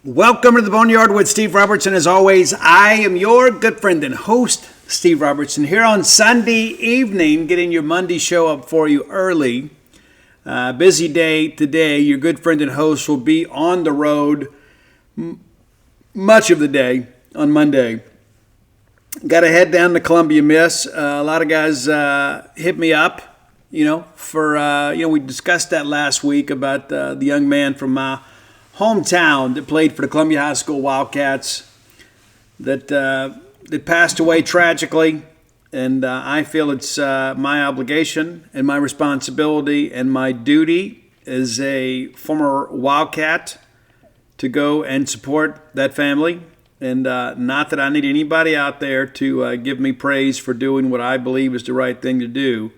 Welcome to the Boneyard with Steve Robertson. As always, I am your good friend and host, Steve Robertson, here on Sunday evening, getting your Monday show up for you early. Busy day today. Your good friend and host will be on the road much of the day on Monday. Got to head down to Columbia, Miss. A lot of guys hit me up, we discussed that last week about the young man from my hometown that played for the Columbia High School Wildcats that passed away tragically. And I feel it's my obligation and my responsibility and my duty as a former Wildcat to go and support that family. And not that I need anybody out there to give me praise for doing what I believe is the right thing to do.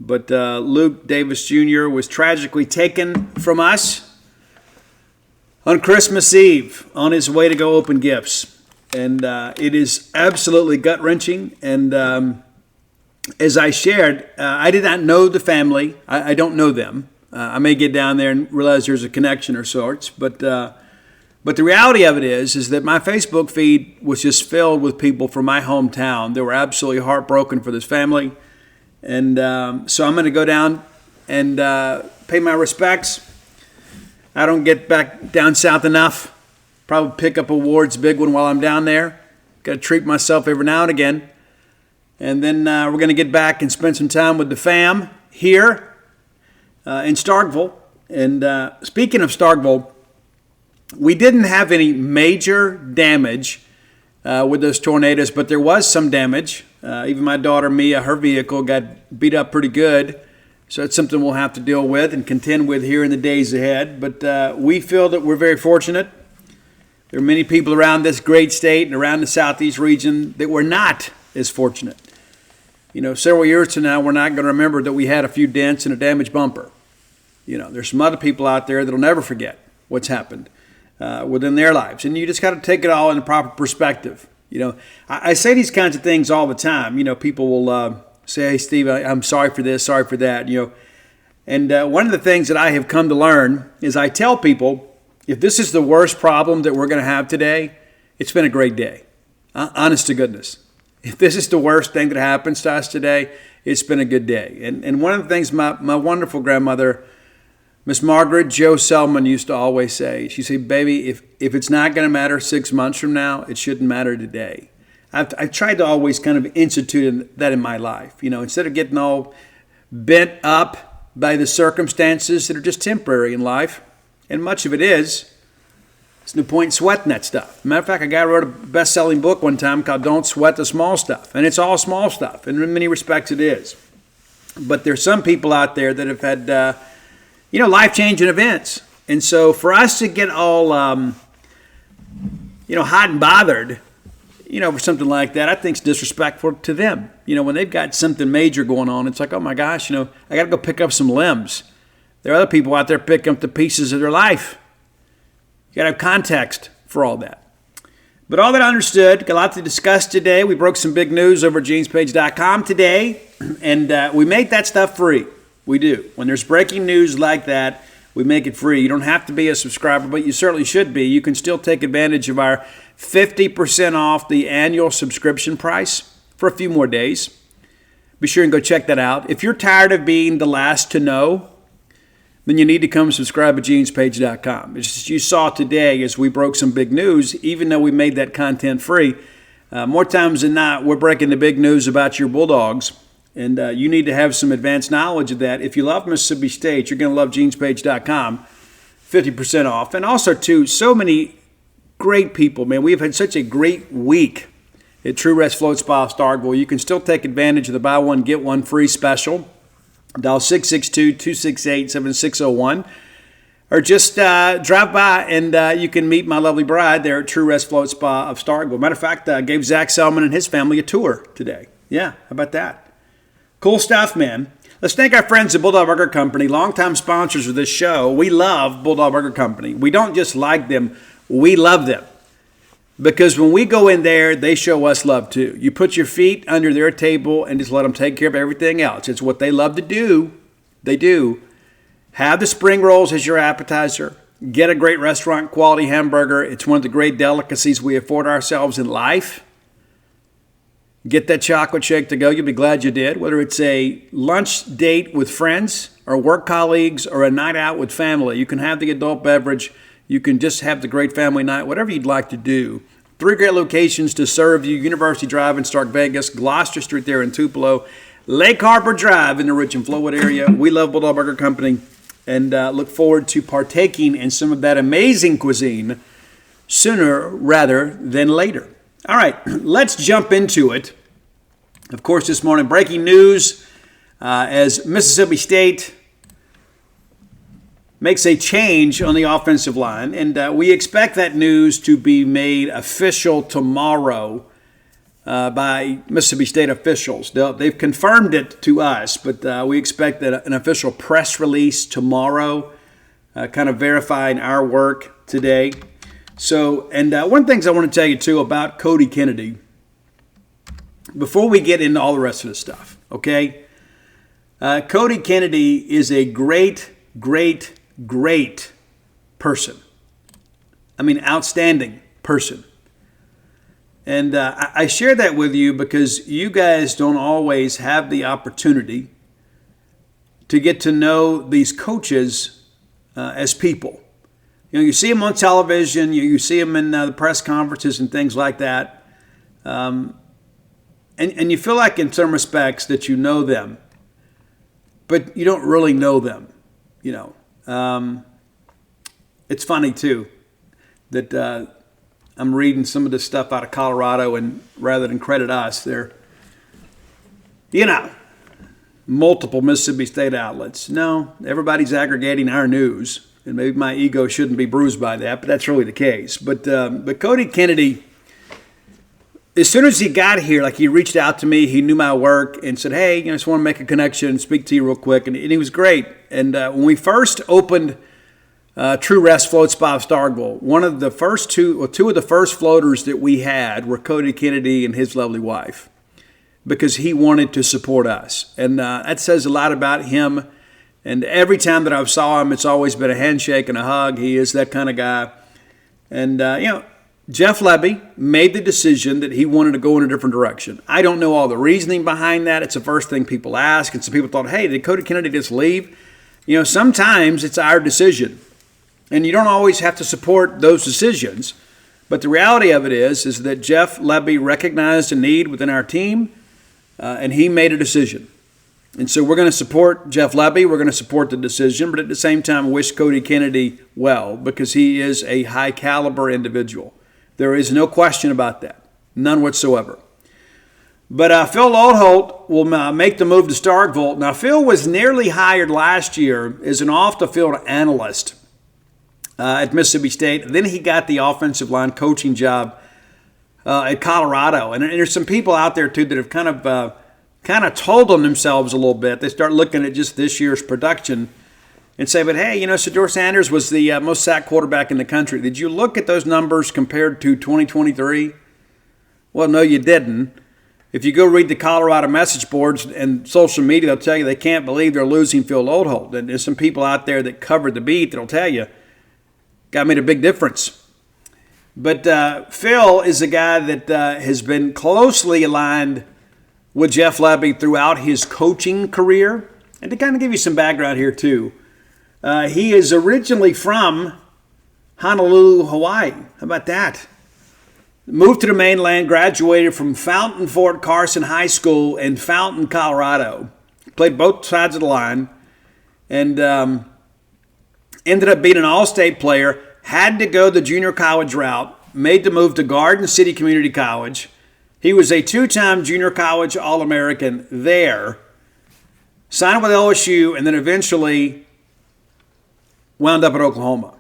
But Luke Davis Jr. was tragically taken from us on Christmas Eve on his way to go open gifts. And it is absolutely gut-wrenching. And as I shared, I did not know the family. I don't know them. I may get down there and realize there's a connection of sorts. But the reality of it is that my Facebook feed was just filled with people from my hometown that were absolutely heartbroken for this family. And so I'm going to go down and pay my respects. I don't get back down south enough. Probably pick up a Ward's big one while I'm down there. Got to treat myself every now and again. And then we're going to get back and spend some time with the fam here in Starkville. And speaking of Starkville, we didn't have any major damage with those tornadoes, but there was some damage. Even my daughter Mia, her vehicle got beat up pretty good. So it's something we'll have to deal with and contend with here in the days ahead. But we feel that we're very fortunate. There are many people around this great state and around the southeast region that were not as fortunate. Several years from now, we're not going to remember that we had a few dents and a damaged bumper. There's some other people out there that'll never forget what's happened within their lives. And you just got to take it all in the proper perspective. I say these kinds of things all the time. People will say, hey, Steve, I'm sorry for this, sorry for that. And one of the things that I have come to learn is I tell people, if this is the worst problem that we're going to have today, it's been a great day. Honest to goodness. If this is the worst thing that happens to us today, it's been a good day. And one of the things my wonderful grandmother, Miss Margaret Jo Selman, used to always say, she said, baby, if it's not going to matter 6 months from now, it shouldn't matter today. I've tried to always kind of institute that in my life. Instead of getting all bent up by the circumstances that are just temporary in life, and much of it is, there's no point in sweating that stuff. Matter of fact, a guy wrote a best-selling book one time called Don't Sweat the Small Stuff. And it's all small stuff. And in many respects it is. But there's some people out there that have had, life-changing events. And so for us to get all, hot and bothered, for something like that, I think it's disrespectful to them. When they've got something major going on, it's like, oh my gosh, I got to go pick up some limbs. There are other people out there picking up the pieces of their life. You got to have context for all that. But all that I understood, got a lot to discuss today. We broke some big news over at genespage.com today, and we make that stuff free. We do. When there's breaking news like that, we make it free. You don't have to be a subscriber, but you certainly should be. You can still take advantage of our 50% off the annual subscription price for a few more days. Be sure and go check that out. If you're tired of being the last to know, then you need to come subscribe at genespage.com. As you saw today as we broke some big news, even though we made that content free, more times than not, we're breaking the big news about your Bulldogs. And you need to have some advanced knowledge of that. If you love Mississippi State, you're going to love genespage.com, 50% off. And also, too, so many great people, man. We've had such a great week at True Rest Float Spa of Starkville. You can still take advantage of the buy one, get one free special. Dial 662-268-7601. Or just drive by and you can meet my lovely bride there at True Rest Float Spa of Starkville. Matter of fact, I gave Zach Selman and his family a tour today. Yeah, how about that? Cool stuff, man. Let's thank our friends at Bulldog Burger Company, longtime sponsors of this show. We love Bulldog Burger Company. We don't just like them, we love them. Because when we go in there, they show us love too. You put your feet under their table and just let them take care of everything else. It's what they love to do. They do. Have the spring rolls as your appetizer. Get a great restaurant quality hamburger. It's one of the great delicacies we afford ourselves in life. Get that chocolate shake to go. You'll be glad you did. Whether it's a lunch date with friends or work colleagues or a night out with family, you can have the adult beverage. You can just have the great family night, whatever you'd like to do. 3 great locations to serve you: University Drive in Stark Vegas, Gloucester Street there in Tupelo, Lake Harbor Drive in the Rich and Flowood area. We love Bulldog Burger Company and look forward to partaking in some of that amazing cuisine sooner rather than later. All right, let's jump into it. Of course, this morning, breaking news as Mississippi State makes a change on the offensive line, and we expect that news to be made official tomorrow by Mississippi State officials. They've confirmed it to us, but we expect that an official press release tomorrow, kind of verifying our work today. So, and one of the things I want to tell you, too, about Cody Kennedy, before we get into all the rest of the stuff, okay? Cody Kennedy is a great person. I mean, outstanding person. And I share that with you because you guys don't always have the opportunity to get to know these coaches as people. You know, you see them on television, you see them in the press conferences and things like that. And you feel like in some respects that you know them, but you don't really know them, you know. It's funny, too, that I'm reading some of this stuff out of Colorado, and rather than credit us, they're, you know, multiple Mississippi State outlets. No, everybody's aggregating our news, and maybe my ego shouldn't be bruised by that, but that's really the case. But Cody Kennedy, as soon as he got here, like he reached out to me, he knew my work and said, hey, you know, I just want to make a connection and speak to you real quick. And he was great. And when we first opened True Rest Float Spa of Starkville, one of the first two of the first floaters that we had were Cody Kennedy and his lovely wife, because he wanted to support us. And that says a lot about him. And every time that I've saw him, it's always been a handshake and a hug. He is that kind of guy. And, you know, Jeff Lebby made the decision that he wanted to go in a different direction. I don't know all the reasoning behind that. It's the first thing people ask. And some people thought, hey, did Cody Kennedy just leave? You know, sometimes it's our decision. And you don't always have to support those decisions. But the reality of it is that Jeff Lebby recognized a need within our team, and he made a decision. And so we're going to support Jeff Lebby. We're going to support the decision, but at the same time wish Cody Kennedy well, because he is a high-caliber individual. There is no question about that, none whatsoever. But Phil Lodeholt will make the move to Starkville. Now, Phil was nearly hired last year as an off-the-field analyst at Mississippi State. Then he got the offensive line coaching job at Colorado. And there's some people out there, too, that have kind of told on themselves a little bit. They start looking at just this year's production and say, but hey, you know, Shedeur Sanders was the most sacked quarterback in the country. Did you look at those numbers compared to 2023? Well, no, you didn't. If you go read the Colorado message boards and social media, they'll tell you they can't believe they're losing Phil Lodeholt. And there's some people out there that covered the beat that'll tell you, God made a big difference. But Phil is a guy that has been closely aligned with Jeff Lebby throughout his coaching career. And to kind of give you some background here, too, he is originally from Honolulu, Hawaii. How about that? Moved to the mainland, graduated from Fountain Fort Carson High School in Fountain, Colorado. Played both sides of the line, and ended up being an all-state player. Had to go the junior college route. Made the move to Garden City Community College. He was a 2-time junior college All-American there. Signed with LSU, and then eventually wound up at Oklahoma.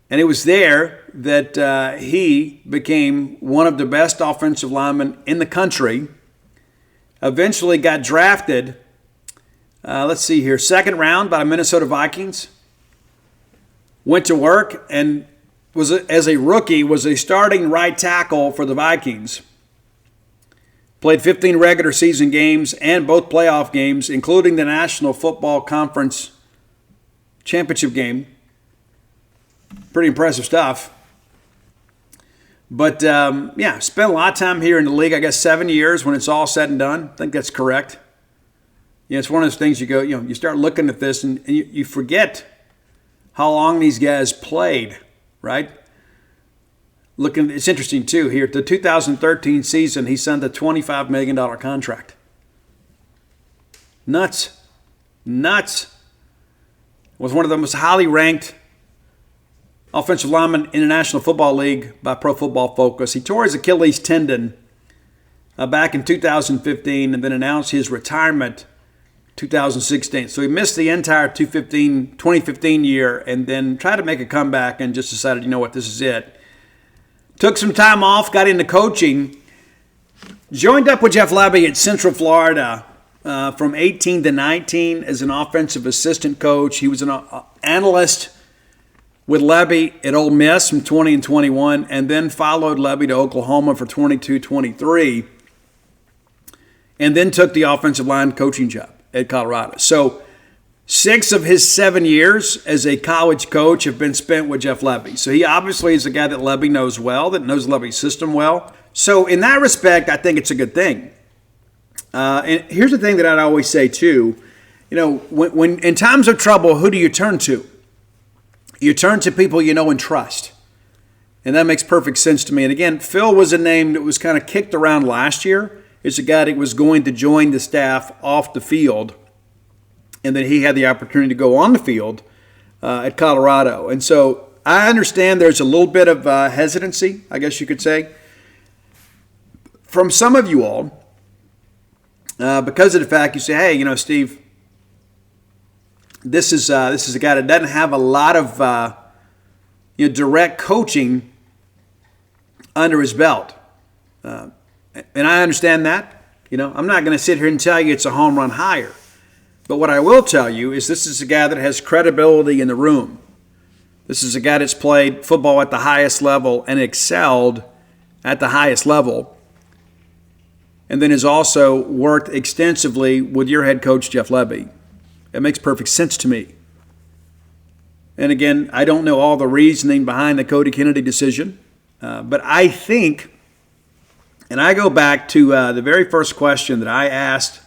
And it was there that he became one of the best offensive linemen in the country. Eventually got drafted, second round by the Minnesota Vikings. Went to work and was, as a rookie, was a starting right tackle for the Vikings. Played 15 regular season games and both playoff games, including the National Football Conference championship game. Pretty impressive stuff. But, spent a lot of time here in the league. I guess 7 years when it's all said and done. I think that's correct. It's one of those things you go, you start looking at this and you forget how long these guys played, right? It's interesting, too. Here, the 2013 season, he signed a $25 million contract. Nuts. Was one of the most highly ranked offensive linemen in the National Football League by Pro Football Focus. He tore his Achilles tendon back in 2015 and then announced his retirement 2016. So he missed the entire 2015 year and then tried to make a comeback and just decided, you know what, this is it. Took some time off, got into coaching, joined up with Jeff Lebby at Central Florida from 18 to 19 as an offensive assistant coach. He was an analyst with Lebby at Ole Miss from 20 and 21, and then followed Lebby to Oklahoma for 22-23, and then took the offensive line coaching job at Colorado. So 6 of his 7 years as a college coach have been spent with Jeff Lebby. So he obviously is a guy that Lebby knows well, that knows Lebby's system well. So in that respect, I think it's a good thing. And here's the thing that I'd always say too, when in times of trouble, who do you turn to? You turn to people you know and trust. And that makes perfect sense to me. And again, Phil was a name that was kind of kicked around last year. It's a guy that was going to join the staff off the field. And then he had the opportunity to go on the field at Colorado. And so I understand there's a little bit of hesitancy, I guess you could say, from some of you all because of the fact you say, hey, Steve, this is a guy that doesn't have a lot of direct coaching under his belt, and I understand that. I'm not going to sit here and tell you it's a home run hire, but what I will tell you is this is a guy that has credibility in the room. This is a guy that's played football at the highest level and excelled at the highest level, and then has also worked extensively with your head coach Jeff Lebby. It makes perfect sense to me. And again, I don't know all the reasoning behind the Cody Kennedy decision, but I think, and I go back to the very first question that I asked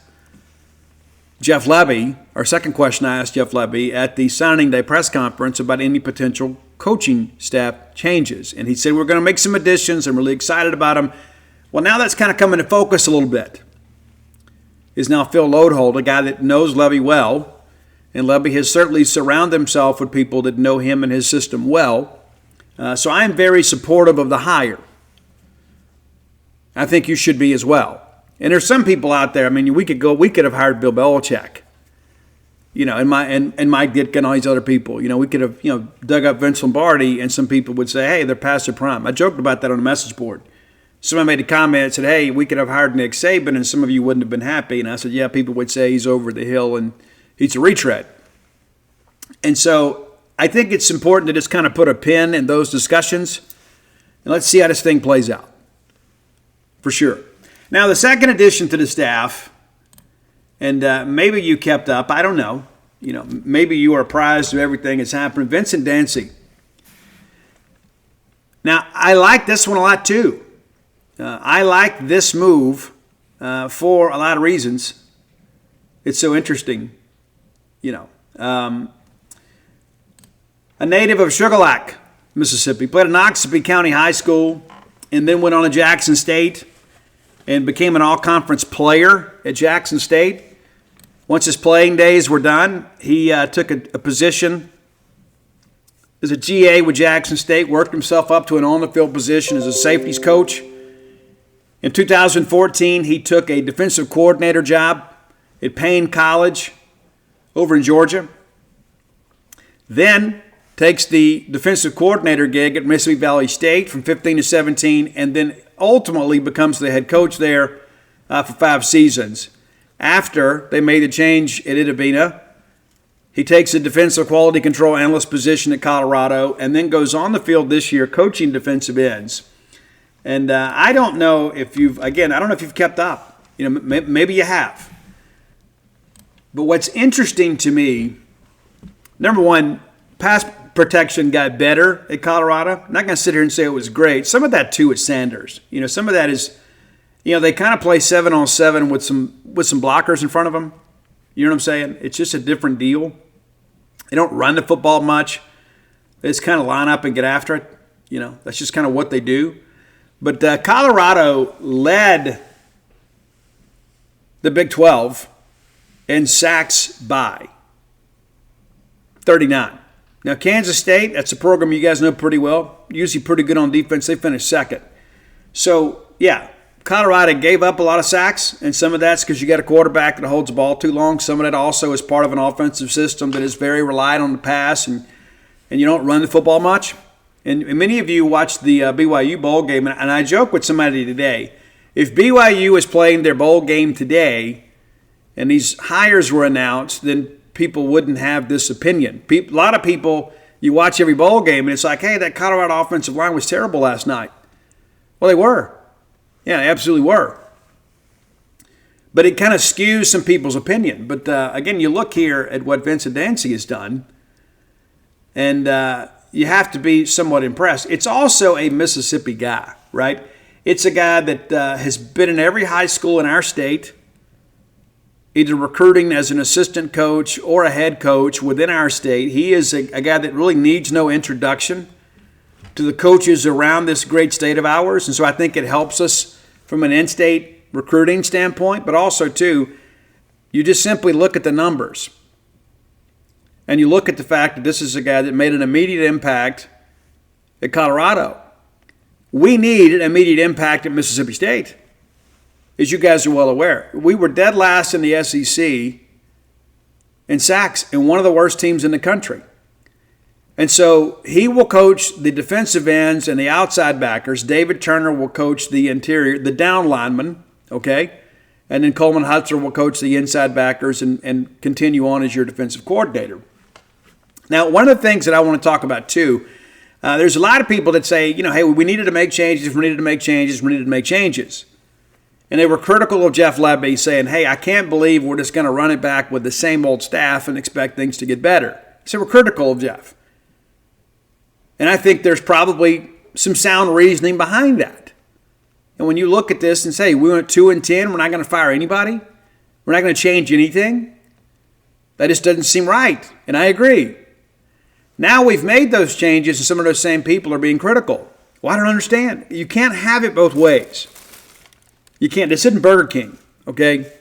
Jeff Lebby, or second question I asked Jeff Lebby at the signing day press conference about any potential coaching staff changes. And he said, we're going to make some additions. I'm really excited about them. Well, now that's kind of coming to focus a little bit. Is now Phil Lodeholt, a guy that knows Lebby well, and Lebby has certainly surrounded himself with people that know him and his system well. So I am very supportive of the hire. I think you should be as well. And there's some people out there. I mean, we could have hired Bill Belichick, and Mike Ditka and all these other people. We could have dug up Vince Lombardi, and some people would say, hey, they're past their prime. I joked about that on the message board. Somebody made a comment and said, hey, we could have hired Nick Saban, and some of you wouldn't have been happy. And I said, yeah, people would say he's over the hill and he's a retread. And so I think it's important to just kind of put a pin in those discussions, and let's see how this thing plays out, for sure. Now, the second addition to the staff, and maybe you kept up, I don't know. Maybe you are apprised of everything that's happened. Vincent Dancy. Now, I like this one a lot too. I like this move for a lot of reasons. It's so interesting, A native of Sugar Land, Mississippi, played at Noxubee County High School, and then went on to Jackson State and became an all-conference player at Jackson State. Once his playing days were done, he took a position as a GA with Jackson State, worked himself up to an on-the-field position as a safeties coach. In 2014, he took a defensive coordinator job at Payne College over in Georgia. Then takes the defensive coordinator gig at Mississippi Valley State from 15 to 17, and then ultimately becomes the head coach there for 5 seasons. After they made the change at Itabena, he takes a defensive quality control analyst position at Colorado, and then goes on the field this year coaching defensive ends. And I don't know if you've kept up. Maybe you have. But what's interesting to me number one, pass protection got better at Colorado. I'm not going to sit here and say it was great. Some of that, too, is Sanders. Some of that is, they kind of play 7-on-7 with some blockers in front of them. You know what I'm saying? It's just a different deal. They don't run the football much. They just kind of line up and get after it. That's just kind of what they do. But Colorado led the Big 12 in sacks by 39. Now, Kansas State, that's a program you guys know pretty well. Usually pretty good on defense. They finished second. So, yeah, Colorado gave up a lot of sacks, and some of that's because you got a quarterback that holds the ball too long. Some of that also is part of an offensive system that is very reliant on the pass, and you don't run the football much. And many of you watched the BYU bowl game, and I joked with somebody today. If BYU is playing their bowl game today and these hires were announced, then people wouldn't have this opinion. A lot of people, you watch every bowl game, and it's like, hey, that Colorado offensive line was terrible last night. Well, they were. Yeah, they absolutely were. But it kind of skews some people's opinion. But, again, you look here at what Vincent Dancy has done, and you have to be somewhat impressed. It's also a Mississippi guy, right? It's a guy that has been in every high school in our state, either recruiting as an assistant coach or a head coach within our state. He is a guy that really needs no introduction to the coaches around this great state of ours. And so I think it helps us from an in-state recruiting standpoint, but also, too, you just simply look at the numbers. And you look at the fact that this is a guy that made an immediate impact at Colorado. We need an immediate impact at Mississippi State, as you guys are well aware. We were dead last in the SEC in sacks and one of the worst teams in the country. And so he will coach the defensive ends and the outside backers. David Turner will coach the interior, the down linemen, okay? And then Coleman Hutzler will coach the inside backers and continue on as your defensive coordinator. Now, one of the things that I want to talk about, too, there's a lot of people that say, hey, we needed to make changes, we needed to make changes, we needed to make changes. And they were critical of Jeff Lebby, saying, hey, I can't believe we're just going to run it back with the same old staff and expect things to get better. So we're critical of Jeff. And I think there's probably some sound reasoning behind that. And when you look at this and say, we went 2-10, we're not going to fire anybody, we're not going to change anything, that just doesn't seem right. And I agree. Now we've made those changes and some of those same people are being critical. Well, I don't understand. You can't have it both ways. You can't. This isn't Burger King, okay?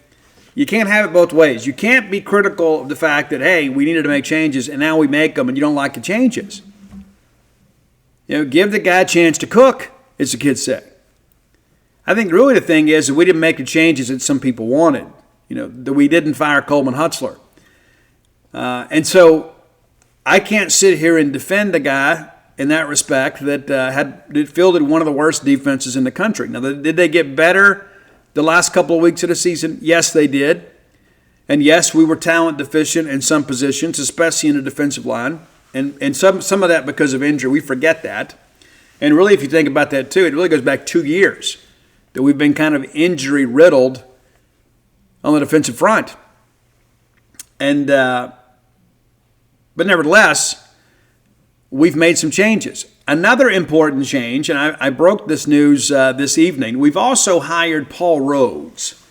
You can't have it both ways. You can't be critical of the fact that, hey, we needed to make changes and now we make them and you don't like the changes. Give the guy a chance to cook, as the kids say. I think really the thing is that we didn't make the changes that some people wanted. That we didn't fire Coleman Hutzler. And so I can't sit here and defend a guy in that respect that had fielded one of the worst defenses in the country. Now, did they get better the last couple of weeks of the season? Yes, they did. And yes, we were talent deficient in some positions, especially in the defensive line. And some of that because of injury. We forget that. And really, if you think about that too, it really goes back 2 years that we've been kind of injury riddled on the defensive front. And but nevertheless, we've made some changes. Another important change, and I broke this news this evening, we've also hired Paul Rhodes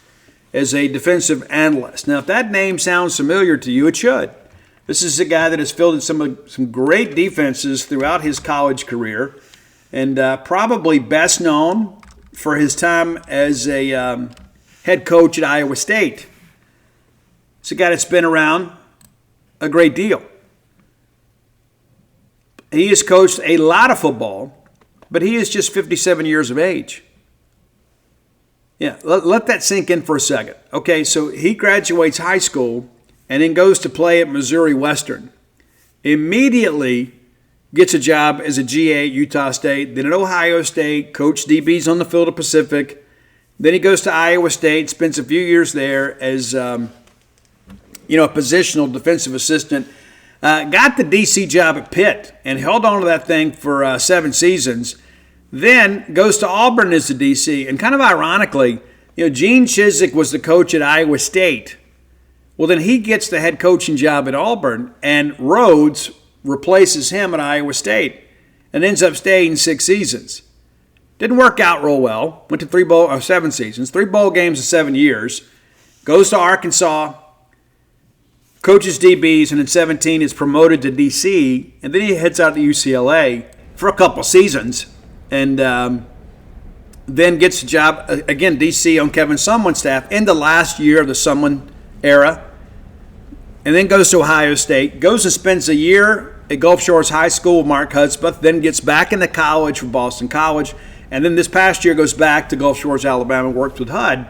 as a defensive analyst. Now, if that name sounds familiar to you, it should. This is a guy that has fielded some great defenses throughout his college career and probably best known for his time as a head coach at Iowa State. It's a guy that's been around a great deal. He has coached a lot of football, but he is just 57 years of age. Yeah, let that sink in for a second. Okay, so he graduates high school and then goes to play at Missouri Western. Immediately gets a job as a GA at Utah State, then at Ohio State, coached DBs on the field of Pacific. Then he goes to Iowa State, spends a few years there as a positional defensive assistant. Got the DC job at Pitt and held on to that thing for 7 seasons. Then goes to Auburn as the DC. And kind of ironically, Gene Chizik was the coach at Iowa State Well, then he gets the head coaching job at Auburn, and Rhodes replaces him at Iowa State and ends up staying 6 seasons. Didn't work out real well. Went to 7 seasons, 3 bowl games in 7 years. Goes to Arkansas, coaches DBs, and in 17 is promoted to DC, and then he heads out to UCLA for a couple seasons, and then gets a job, again, DC on Kevin Sumlin's staff in the last year of the Sumlin era, and then goes to Ohio State, goes and spends a year at Gulf Shores High School with Mark Hudspeth, then gets back into college from Boston College, and then this past year goes back to Gulf Shores, Alabama, and works with Hud.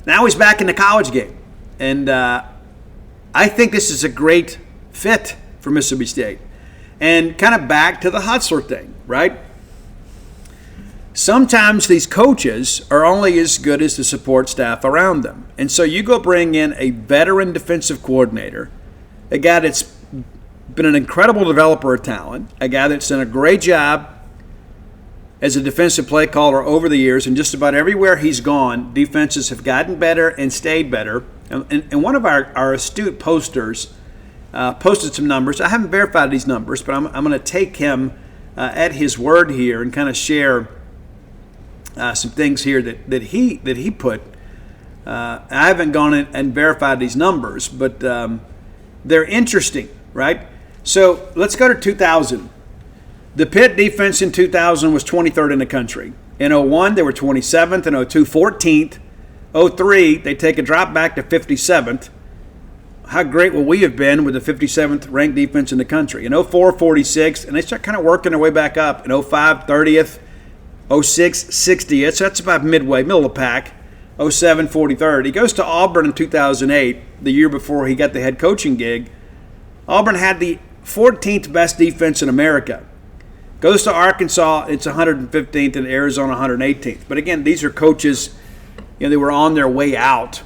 Now he's back in the college game, and I think this is a great fit for Mississippi State. And kind of back to the Hutzler thing, right? Sometimes these coaches are only as good as the support staff around them. And so you go bring in a veteran defensive coordinator, a guy that's been an incredible developer of talent, a guy that's done a great job as a defensive play caller over the years, and just about everywhere he's gone, defenses have gotten better and stayed better. And one of our astute posters posted some numbers. I haven't verified these numbers, but I'm going to take him at his word here and kind of share some things here that he put. I haven't gone in and verified these numbers, but they're interesting, right? So let's go to 2000. The Pitt defense in 2000 was 23rd in the country. In 01, they were 27th. In 02, 14th. 03, they take a drop back to 57th. How great will we have been with the 57th ranked defense in the country? In 04, 46th, and they start kind of working their way back up. In 05, 30th. 06, 60th. So that's about midway, middle of the pack. 07, 43rd. He goes to Auburn in 2008, the year before he got the head coaching gig. Auburn had the 14th best defense in America. Goes to Arkansas, it's 115th, and Arizona 118th. But again, these are coaches, they were on their way out.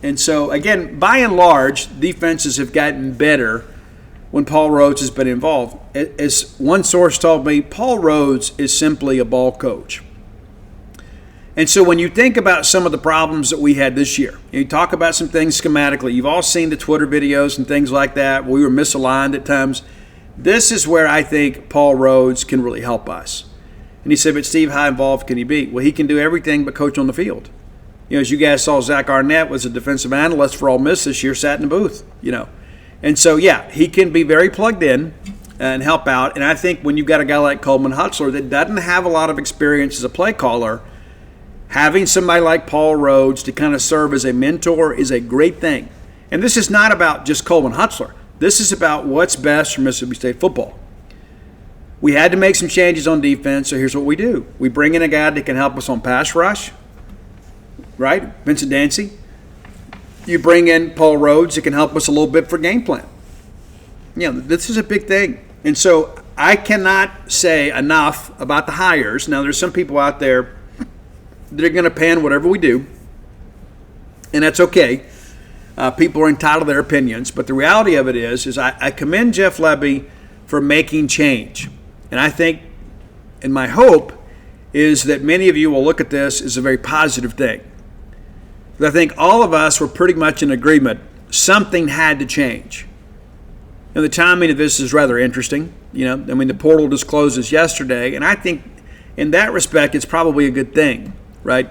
And so, again, by and large, defenses have gotten better when Paul Rhodes has been involved. As one source told me, Paul Rhodes is simply a ball coach. And so when you think about some of the problems that we had this year, you talk about some things schematically. You've all seen the Twitter videos and things like that. We were misaligned at times. This is where I think Paul Rhodes can really help us. And he said, but Steve, how involved can he be? Well, he can do everything but coach on the field. As you guys saw, Zach Arnett was a defensive analyst for Ole Miss this year, sat in the booth, And so, yeah, he can be very plugged in and help out. And I think when you've got a guy like Coleman Hutzler that doesn't have a lot of experience as a play caller, having somebody like Paul Rhodes to kind of serve as a mentor is a great thing. And this is not about just Coleman Hutzler. This is about what's best for Mississippi State football. We had to make some changes on defense, so here's what we do. We bring in a guy that can help us on pass rush, right? Vincent Dancy. You bring in Paul Rhodes that can help us a little bit for game plan. This is a big thing. And so I cannot say enough about the hires. Now, there's some people out there that are going to pan whatever we do, and that's okay. People are entitled to their opinions, but the reality of it is I commend Jeff Lebby for making change. And I think, and my hope, is that many of you will look at this as a very positive thing. But I think all of us were pretty much in agreement. Something had to change. And the timing of this is rather interesting. The portal just closes yesterday, and I think in that respect it's probably a good thing, right?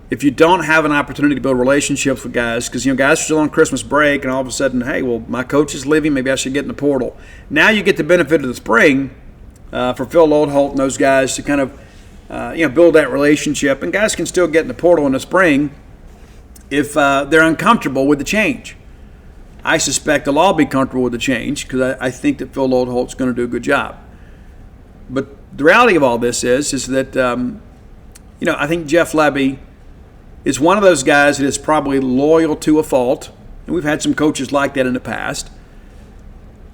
If you don't have an opportunity to build relationships with guys, because guys are still on Christmas break, and all of a sudden, hey, well, my coach is leaving, maybe I should get in the portal. Now you get the benefit of the spring for Phil Lodeholt and those guys to kind of build that relationship, and guys can still get in the portal in the spring if they're uncomfortable with the change. I suspect they'll all be comfortable with the change because I think that Phil Lodeholt's going to do a good job. But the reality of all this is that I think Jeff Lebby is one of those guys that is probably loyal to a fault, and we've had some coaches like that in the past.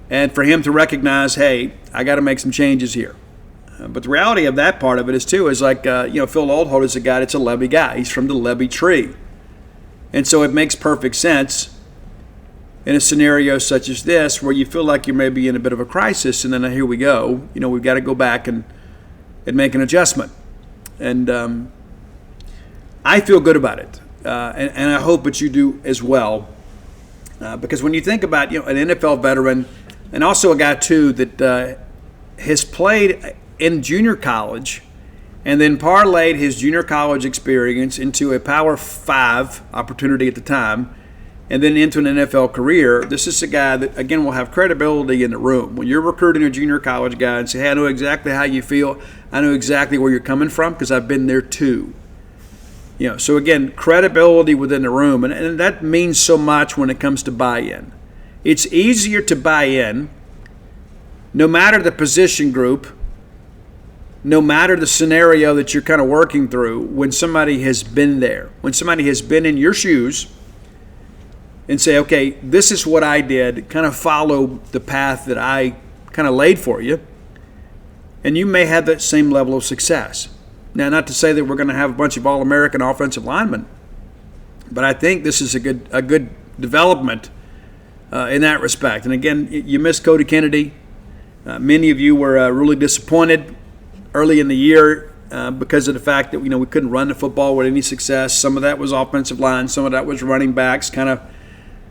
And for him to recognize, hey, I got to make some changes here. But the reality of that part of it is too is like Phil Lodeholt is a guy that's a Lebby guy. He's from the Lebby tree, and so it makes perfect sense in a scenario such as this where you feel like you're maybe in a bit of a crisis, and then here we go. We've got to go back and make an adjustment. And I feel good about it. and I hope that you do as well, because when you think about an NFL veteran and also a guy too that has played in junior college and then parlayed his junior college experience into a Power 5 opportunity at the time and then into an NFL career, this is a guy that, again, will have credibility in the room. When you're recruiting a junior college guy and say, hey, I know exactly how you feel, I know exactly where you're coming from because I've been there too. So again, credibility within the room, and that means so much when it comes to buy-in. It's easier to buy in, no matter the position group, no matter the scenario that you're kind of working through, when somebody has been there, when somebody has been in your shoes and say, okay, this is what I did, kind of follow the path that I kind of laid for you, and you may have that same level of success. Now, not to say that we're going to have a bunch of All-American offensive linemen, but I think this is a good development in that respect. And again, you missed Cody Kennedy. Many of you were really disappointed early in the year because of the fact that we couldn't run the football with any success. Some of that was offensive line, some of that was running backs, kind of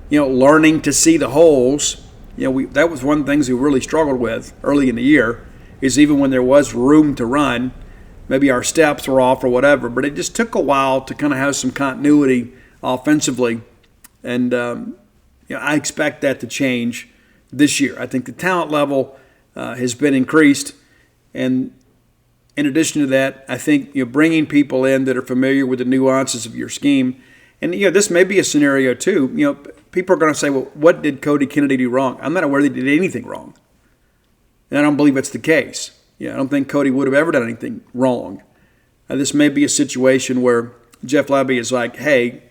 learning to see the holes. That was one of the things we really struggled with early in the year, is even when there was room to run, maybe our steps were off or whatever, but it just took a while to kind of have some continuity offensively. And I expect that to change this year. I think the talent level has been increased, and in addition to that, I think bringing people in that are familiar with the nuances of your scheme, and this may be a scenario too. People are going to say, well, what did Cody Kennedy do wrong? I'm not aware that he did anything wrong, and I don't believe it's the case. I don't think Cody would have ever done anything wrong. This may be a situation where Jeff Lebby is like, hey,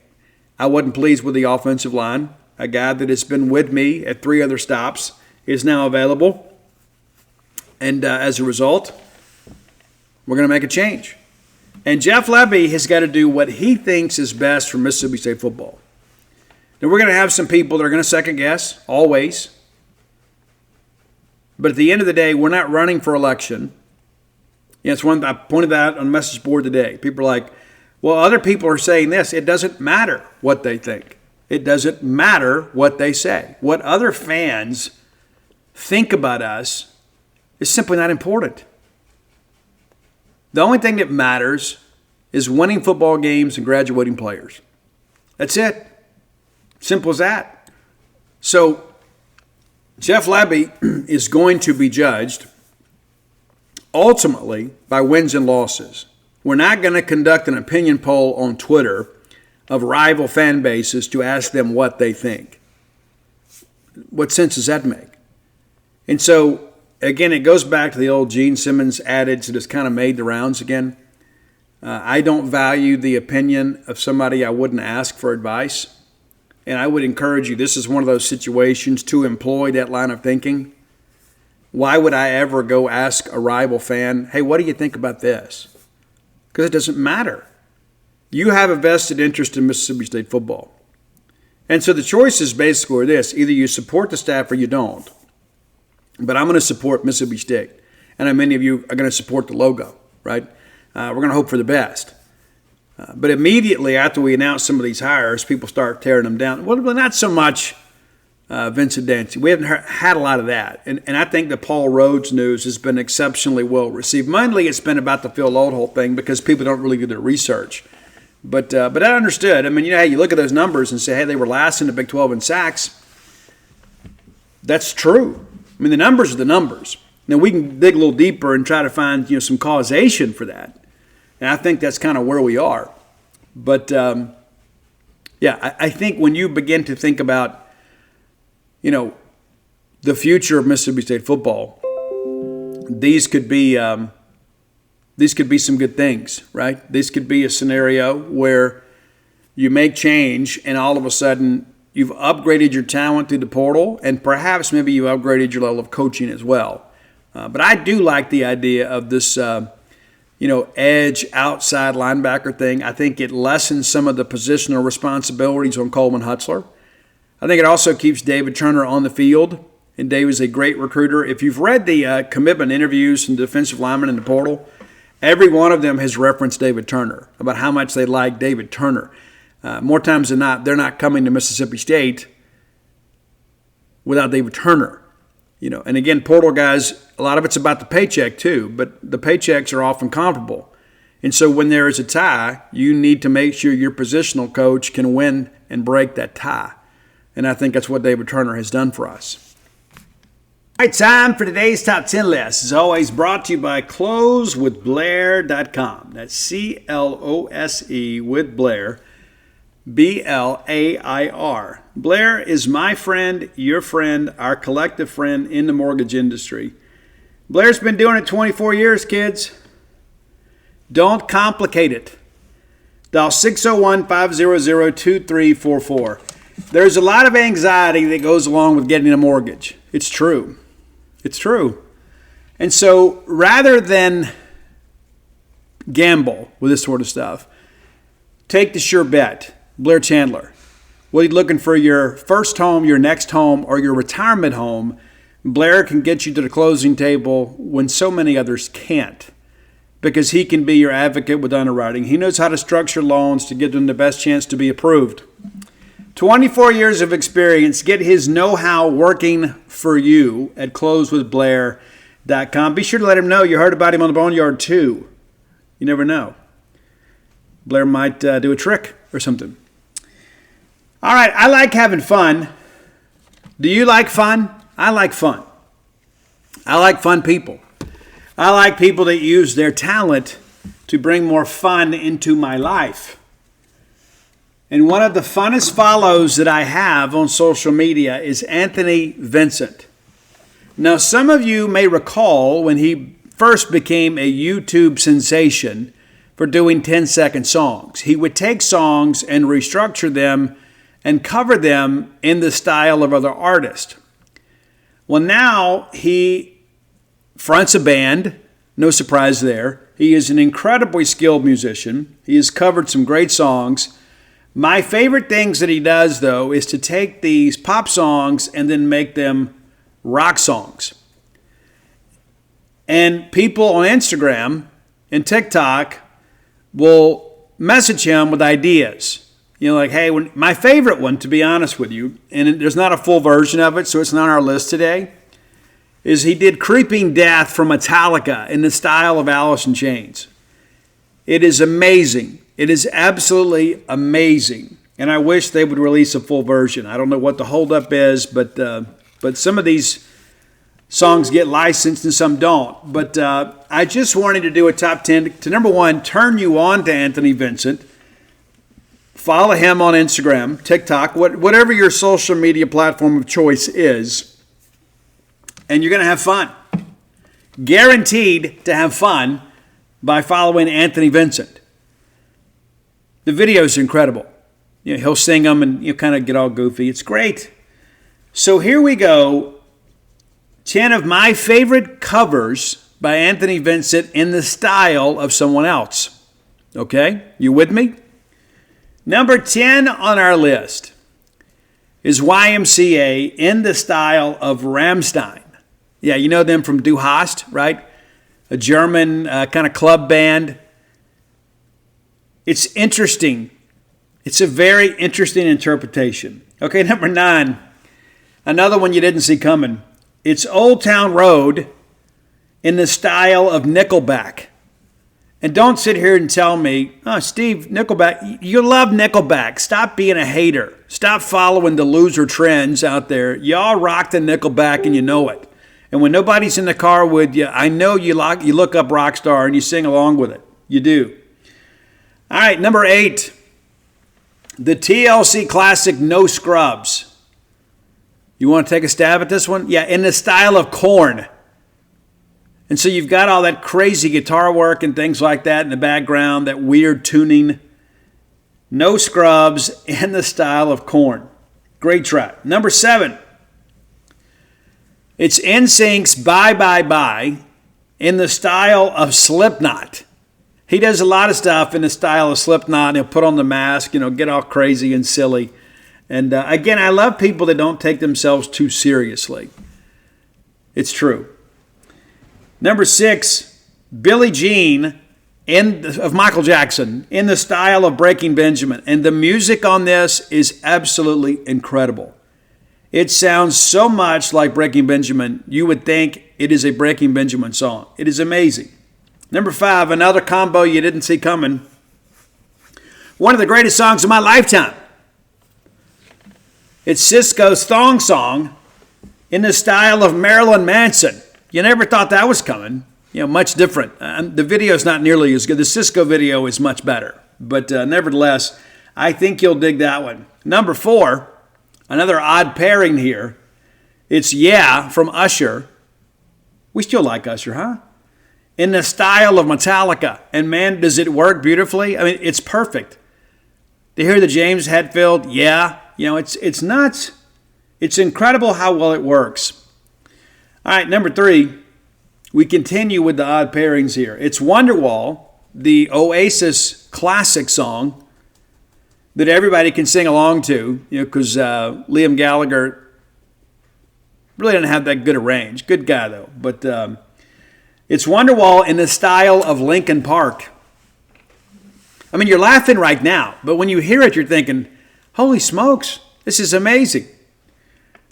I wasn't pleased with the offensive line. A guy that has been with me at 3 other stops is now available. And as a result, we're going to make a change. And Jeff Lebby has got to do what he thinks is best for Mississippi State football. Now, we're going to have some people that are going to second guess, always. But at the end of the day, we're not running for election. It's one I pointed that on the message board today. People are like, well, other people are saying this. It doesn't matter what they think. It doesn't matter what they say. What other fans think about us is simply not important. The only thing that matters is winning football games and graduating players. That's it. Simple as that. So Jeff Lebby is going to be judged ultimately by wins and losses. We're not going to conduct an opinion poll on Twitter of rival fan bases to ask them what they think. What sense does that make? And so, again, it goes back to the old Gene Simmons adage that has kind of made the rounds again. I don't value the opinion of somebody I wouldn't ask for advice. And I would encourage you, this is one of those situations, to employ that line of thinking. Why would I ever go ask a rival fan, hey, what do you think about this? Because it doesn't matter. You have a vested interest in Mississippi State football. And so the choices basically are this. Either you support the staff or you don't. But I'm going to support Mississippi State. And many of you are going to support the logo, right? We're going to hope for the best. But immediately after we announce some of these hires, people start tearing them down. Well, not so much Vincent Dancy. We haven't had a lot of that. And I think the Paul Rhodes news has been exceptionally well received. Mainly it's been about the Phil Loadholt thing because people don't really do their research. But I understood. You look at those numbers and say, hey, they were last in the Big 12 in sacks. That's true. The numbers are the numbers. Now, we can dig a little deeper and try to find some causation for that. And I think that's kind of where we are. But, I think when you begin to think about, the future of Mississippi State football, these could be some good things, right? This could be a scenario where you make change and all of a sudden you've upgraded your talent through the portal and perhaps maybe you upgraded your level of coaching as well. But I do like the idea of this edge outside linebacker thing. I think it lessens some of the positional responsibilities on Coleman Hutzler. I think it also keeps David Turner on the field, and Dave is a great recruiter. If you've read the commitment interviews from defensive linemen in the portal, every one of them has referenced David Turner, about how much they like David Turner. More times than not, they're not coming to Mississippi State without David Turner. And again, portal guys, a lot of it's about the paycheck too, but the paychecks are often comparable. And so when there is a tie, you need to make sure your positional coach can win and break that tie. And I think that's what David Turner has done for us. All right, time for today's Top 10 list. As always, brought to you by closewithblair.com. That's CLOSE with Blair, BLAIR. Blair is my friend, your friend, our collective friend in the mortgage industry. Blair's been doing it 24 years, kids. Don't complicate it. Dial 601-500-2344. There's a lot of anxiety that goes along with getting a mortgage. It's true. It's true. And so rather than gamble with this sort of stuff, take the sure bet. Blair Chandler. Whether you're looking for your first home, your next home, or your retirement home, Blair can get you to the closing table when so many others can't, because he can be your advocate with underwriting. He knows how to structure loans to give them the best chance to be approved. 24 years of experience. Get his know-how working for you at closewithblair.com. Be sure to let him know you heard about him on the Boneyard too. You never know. Blair might do a trick or something. All right, I like having fun. Do you like fun? I like fun. I like fun people. I like people that use their talent to bring more fun into my life. And one of the funnest follows that I have on social media is Anthony Vincent. Now, some of you may recall when he first became a YouTube sensation for doing 10-second songs. He would take songs and restructure them and cover them in the style of other artists. Well, now he fronts a band, no surprise there. He is an incredibly skilled musician. He has covered some great songs. My favorite things that he does, though, is to take these pop songs and then make them rock songs. And people on Instagram and TikTok will message him with ideas. Like, hey, my favorite one, to be honest with you, and there's not a full version of it, so it's not on our list today, is he did Creeping Death from Metallica in the style of Alice in Chains. It is amazing. It is absolutely amazing. And I wish they would release a full version. I don't know what the holdup is, but some of these songs get licensed and some don't. But I just wanted to do a top 10 to, number one, turn you on to Anthony Vincent. Follow him on Instagram, TikTok, whatever your social media platform of choice is, and you're going to have fun. Guaranteed to have fun by following Anthony Vincent. The videos are incredible. He'll sing them and you kind of get all goofy. It's great. So here we go. 10 of my favorite covers by Anthony Vincent in the style of someone else. Okay? You with me? Number 10 on our list is YMCA in the style of Rammstein. Yeah, you know them from Du Hast, right? A German kind of club band. It's interesting. It's a very interesting interpretation. Okay, number 9, another one you didn't see coming. It's Old Town Road in the style of Nickelback. And don't sit here and tell me, oh, Steve, Nickelback, you love Nickelback. Stop being a hater. Stop following the loser trends out there. Y'all rock the Nickelback and you know it. And when nobody's in the car with you, I know you look up Rockstar and you sing along with it. You do. All right, number 8, the TLC classic No Scrubs. You want to take a stab at this one? Yeah, in the style of Korn. And so you've got all that crazy guitar work and things like that in the background, that weird tuning. No Scrubs in the style of Korn. Great track. Number 7. It's NSYNC's Bye Bye Bye in the style of Slipknot. He does a lot of stuff in the style of Slipknot. And he'll put on the mask, get all crazy and silly. And again, I love people that don't take themselves too seriously. It's true. Number 6, Billie Jean of Michael Jackson in the style of Breaking Benjamin. And the music on this is absolutely incredible. It sounds so much like Breaking Benjamin, you would think it is a Breaking Benjamin song. It is amazing. Number 5, another combo you didn't see coming. One of the greatest songs of my lifetime. It's Cisco's Thong Song in the style of Marilyn Manson. You never thought that was coming. Much different. The video is not nearly as good. The Cisco video is much better. But nevertheless, I think you'll dig that one. Number 4, another odd pairing here. It's Yeah from Usher. We still like Usher, huh? In the style of Metallica. And man, does it work beautifully? I mean, it's perfect. To hear the James Hetfield, yeah. It's nuts. It's incredible how well it works. All right, number 3. We continue with the odd pairings here. It's Wonderwall, the Oasis classic song that everybody can sing along to, because Liam Gallagher really doesn't have that good a range. Good guy, though. But it's Wonderwall in the style of Linkin Park. I mean, you're laughing right now, but when you hear it, you're thinking, holy smokes, this is amazing.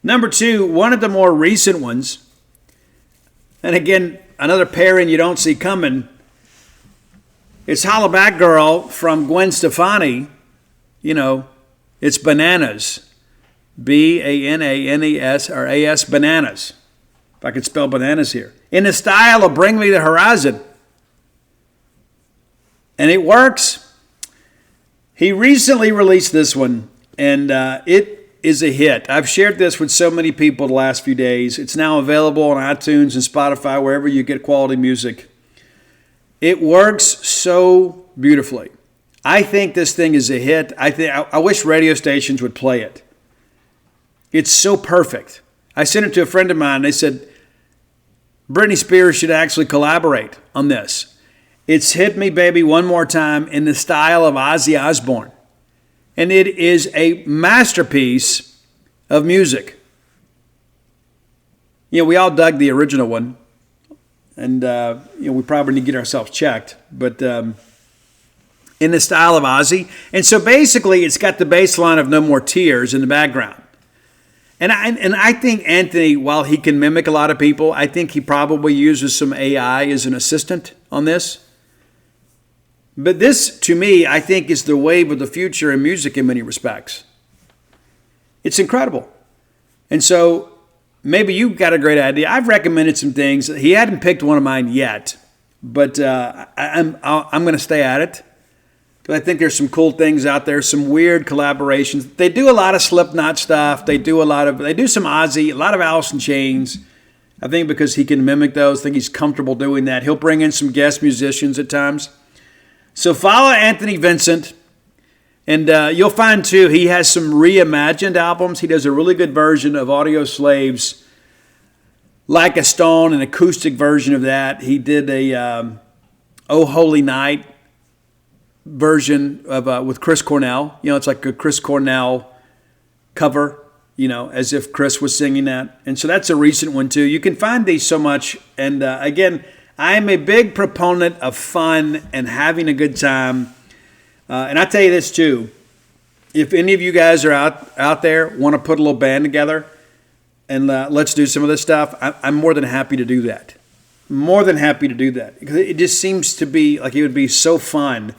Number 2, one of the more recent ones, and again, another pairing you don't see coming. It's Hollaback Girl from Gwen Stefani. It's Bananas. Bananes or AS, Bananas. If I could spell bananas here. In the style of Bring Me the Horizon. And it works. He recently released this one, and it is a hit. I've shared this with so many people the last few days. It's now available on iTunes and Spotify, wherever you get quality music. It works so beautifully. I think this thing is a hit. I wish radio stations would play it. It's so perfect. I sent it to a friend of mine. They said, Britney Spears should actually collaborate on this. It's Hit Me Baby One More Time in the style of Ozzy Osbourne. And it is a masterpiece of music. We all dug the original one. And, we probably need to get ourselves checked. But in the style of Ozzy. And so basically, it's got the bass line of No More Tears in the background. And I think Anthony, while he can mimic a lot of people, I think he probably uses some AI as an assistant on this. But this, to me, I think is the wave of the future in music in many respects. It's incredible. And so maybe you've got a great idea. I've recommended some things. He hadn't picked one of mine yet, but I'm going to stay at it. But I think there's some cool things out there, some weird collaborations. They do a lot of Slipknot stuff. They do some Ozzy, a lot of Alice in Chains. I think because he can mimic those. I think he's comfortable doing that. He'll bring in some guest musicians at times. So follow Anthony Vincent, and you'll find, too, he has some reimagined albums. He does a really good version of Audio Slave's Like a Stone, an acoustic version of that. He did a Oh Holy Night version of with Chris Cornell. It's like a Chris Cornell cover, as if Chris was singing that. And so that's a recent one, too. You can find these so much, and again, I am a big proponent of fun and having a good time. And I tell you this too, if any of you guys are out there, want to put a little band together and let's do some of this stuff, I'm more than happy to do that. More than happy to do that. Because it just seems to be like it would be so fun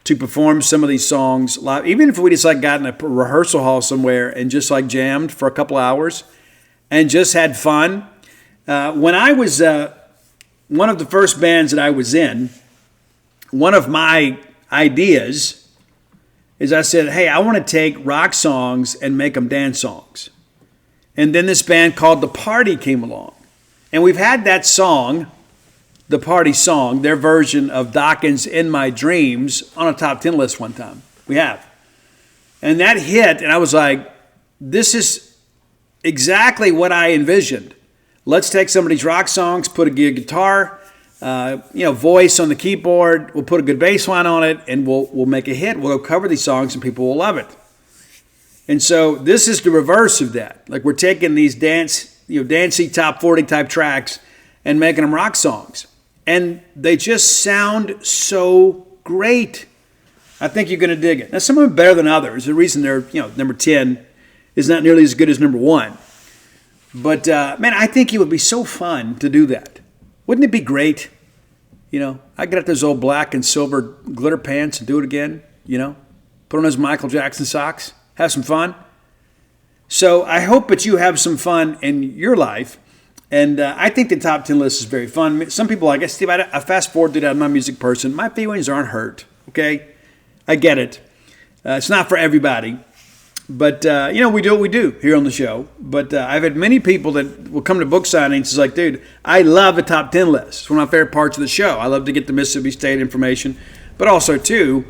to perform some of these songs live. Even if we just got in a rehearsal hall somewhere and just jammed for a couple hours and just had fun. When I was... one of the first bands that I was in, one of my ideas is I said, hey, I want to take rock songs and make them dance songs. And then this band called The Party came along. And we've had that song, The Party song, their version of Dokken's In My Dreams, on a top 10 list one time. We have. And that hit, and I was like, this is exactly what I envisioned. Let's take some of these rock songs, put a good guitar, voice on the keyboard. We'll put a good bass line on it, and we'll make a hit. We'll go cover these songs, and people will love it. And so this is the reverse of that. We're taking these dancey top 40 type tracks and making them rock songs. And they just sound so great. I think you're going to dig it. Now, some of them are better than others. The reason they're, number 10 is not nearly as good as number 1. But, man, I think it would be so fun to do that. Wouldn't it be great? I get out those old black and silver glitter pants and do it again, Put on those Michael Jackson socks. Have some fun. So I hope that you have some fun in your life. And I think the top 10 list is very fun. Some people, I guess, Steve, I fast forward to that. I'm not a music person. My feelings aren't hurt, okay? I get it. It's not for everybody. But, we do what we do here on the show. But I've had many people that will come to book signings. It's like, dude, I love the top 10 list. It's one of my favorite parts of the show. I love to get the Mississippi State information. But also, too,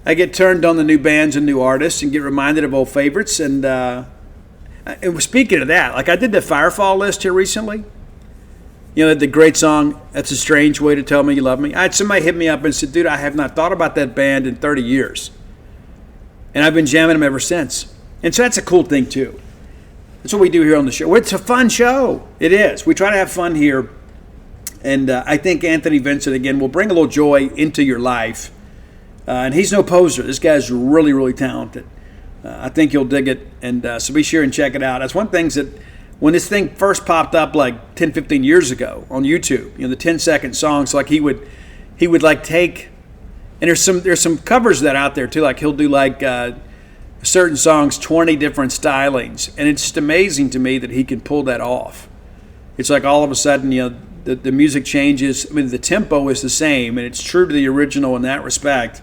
I get turned on the new bands and new artists and get reminded of old favorites. And speaking of that, like I did the Firefall list here recently. The great song, That's a Strange Way to Tell Me You Love Me. I had somebody hit me up and said, dude, I have not thought about that band in 30 years. And I've been jamming them ever since. And so that's a cool thing, too. That's what we do here on the show. It's a fun show. It is. We try to have fun here. And I think Anthony Vincent, again, will bring a little joy into your life. And he's no poser. This guy's really, really talented. I think you'll dig it, and so be sure and check it out. That's one thing that when this thing first popped up like 10, 15 years ago on YouTube, the 10-second songs, like he would like take, and there's some covers of that out there too. Like he'll do like certain songs, 20 different stylings, and it's just amazing to me that he can pull that off. It's like all of a sudden, the music changes. I mean, the tempo is the same, and it's true to the original in that respect.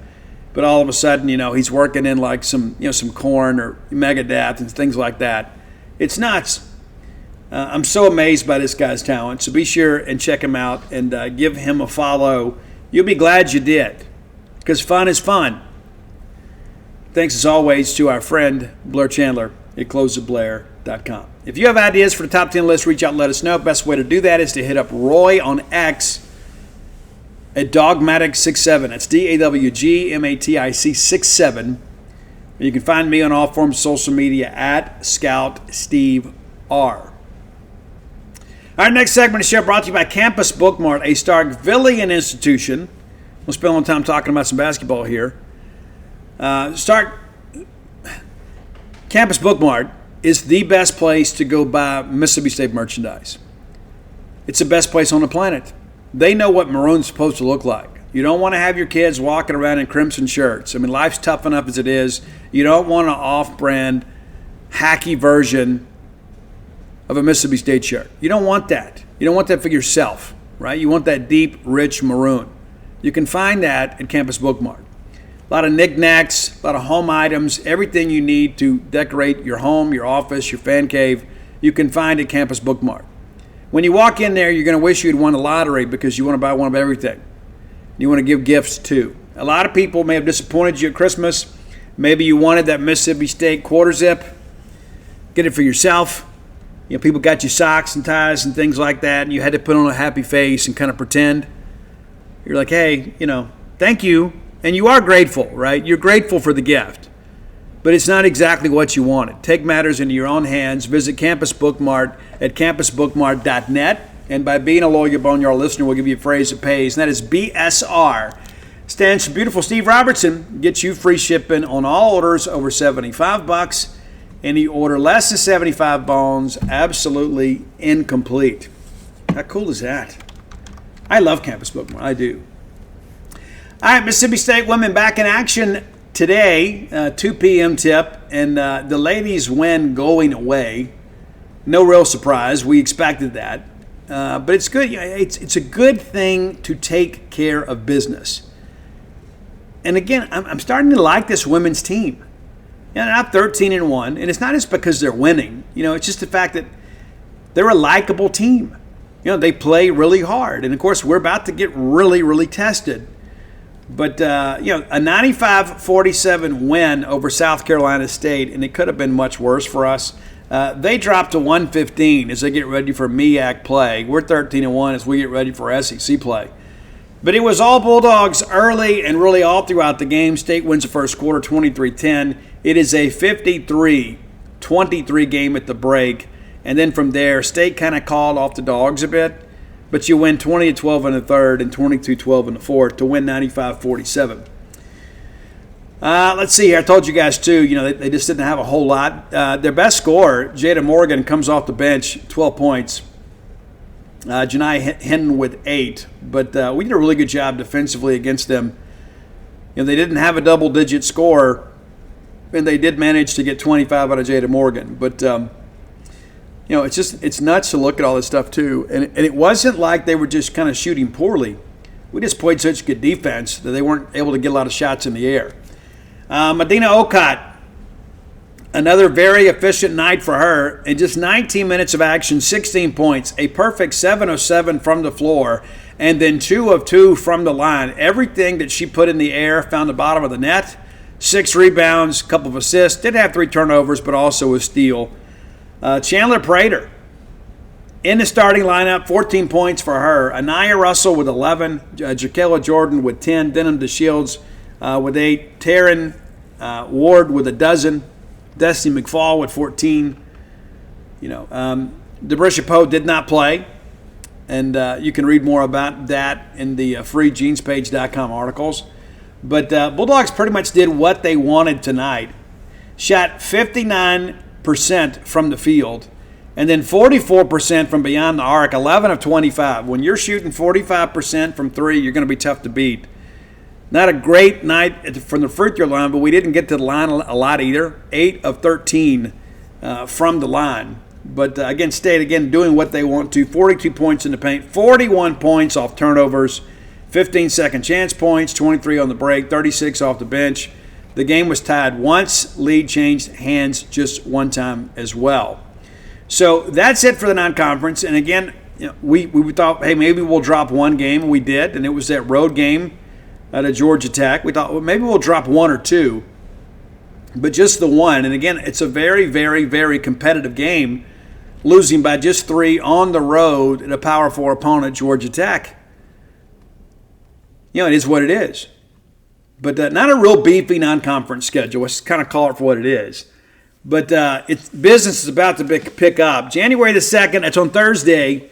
But all of a sudden, he's working in like some Korn or Megadeth and things like that. It's nuts. I'm so amazed by this guy's talent. So be sure and check him out and give him a follow. You'll be glad you did, because fun is fun. Thanks as always to our friend Blair Chandler at closeatblair.com. If you have ideas for the top 10 list, reach out and let us know. Best way to do that is to hit up Roy on X at Dogmatic67. That's DAWGMATIC 67. You can find me on all forms of social media at Scout Steve R. Our next segment of the show brought to you by Campus Bookmart, a Starkvillian institution. We'll spend a little time talking about some basketball here. Campus Bookmart is the best place to go buy Mississippi State merchandise. It's the best place on the planet. They know what maroon's supposed to look like. You don't want to have your kids walking around in crimson shirts. I mean, life's tough enough as it is. You don't want an off-brand, hacky version of a Mississippi State shirt. You don't want that. You don't want that for yourself, right? You want that deep, rich maroon. You can find that at Campus Bookmart. A lot of knickknacks, a lot of home items, everything you need to decorate your home, your office, your fan cave, you can find at Campus Bookmart. When you walk in there, you're going to wish you'd won the lottery because you want to buy one of everything. You want to give gifts too. A lot of people may have disappointed you at Christmas. Maybe you wanted that Mississippi State quarter zip. Get it for yourself. People got you socks and ties and things like that, and you had to put on a happy face and kind of pretend. You're like, hey, thank you. And you are grateful, right? You're grateful for the gift. But it's not exactly what you wanted. Take matters into your own hands. Visit Campus Bookmart at campusbookmart.net. And by being a loyal Boneyard listener, we'll give you a phrase that pays. And that is BSR. Stands for Beautiful Steve Robertson. Gets you free shipping on all orders over $75. Any order less than 75 bones, absolutely incomplete. How cool is that? I love Campus Bookmart. I do. All right, Mississippi State women back in action today, 2 p.m. tip, and the ladies win going away. No real surprise. We expected that. But it's good. It's a good thing to take care of business. And again, I'm starting to like this women's team. They're not 13-1, and it's not just because they're winning. It's just the fact that they're a likable team. They play really hard. And, of course, we're about to get really, really tested. But, a 95-47 win over South Carolina State, and it could have been much worse for us. They dropped to 115 as they get ready for MEAC play. We're 13-1 as we get ready for SEC play. But it was all Bulldogs early and really all throughout the game. State wins the first quarter 23-10. It is a 53-23 game at the break. And then from there, State kind of called off the Dogs a bit. but you win 20-12 in the third and 22-12 in the fourth to win 95-47. Let's see here. I told you guys, too, they just didn't have a whole lot. Their best scorer, Jada Morgan, comes off the bench, 12 points. Janai Hinton with 8. But we did a really good job defensively against them. They didn't have a double-digit score, and they did manage to get 25 out of Jada Morgan. But, it's nuts to look at all this stuff, too. And it wasn't like they were just kind of shooting poorly. We just played such good defense that they weren't able to get a lot of shots in the air. Medina Okot, another very efficient night for her. In just 19 minutes of action, 16 points, a perfect 7 of 7 from the floor, and then 2 of 2 from the line. Everything that she put in the air found the bottom of the net. 6 rebounds, a couple of assists. Did have 3 turnovers, but also a steal. Chandler Prater in the starting lineup, 14 points for her. Anaya Russell with 11. Jaquela Jordan with 10. Denham DeShields with 8. Taryn Ward with 12. Destiny McFall with 14. Debrisha Poe did not play. And you can read more about that in the freegenespage.com articles. But Bulldogs pretty much did what they wanted tonight. Shot 59% from the field. And then 44% from beyond the arc, 11 of 25. When you're shooting 45% from 3, you're going to be tough to beat. Not a great night from the free throw line, but we didn't get to the line a lot either. 8 of 13 from the line. But again, State, doing what they want to. 42 points in the paint, 41 points off turnovers, 15 second chance points, 23 on the break, 36 off the bench. The game was tied once. Lead changed hands just one time as well. So that's it for the non-conference. And again, we thought, hey, maybe we'll drop one game. We did, and it was that road game at a Georgia Tech. We thought, well, maybe we'll drop 1 or 2, but just the 1. And again, it's a very, very, very competitive game, losing by just 3 on the road at a Power 4 opponent, Georgia Tech. It is what it is. But not a real beefy non-conference schedule. Let's kind of call it for what it is. But business is about to pick up. January the 2nd, it's on Thursday.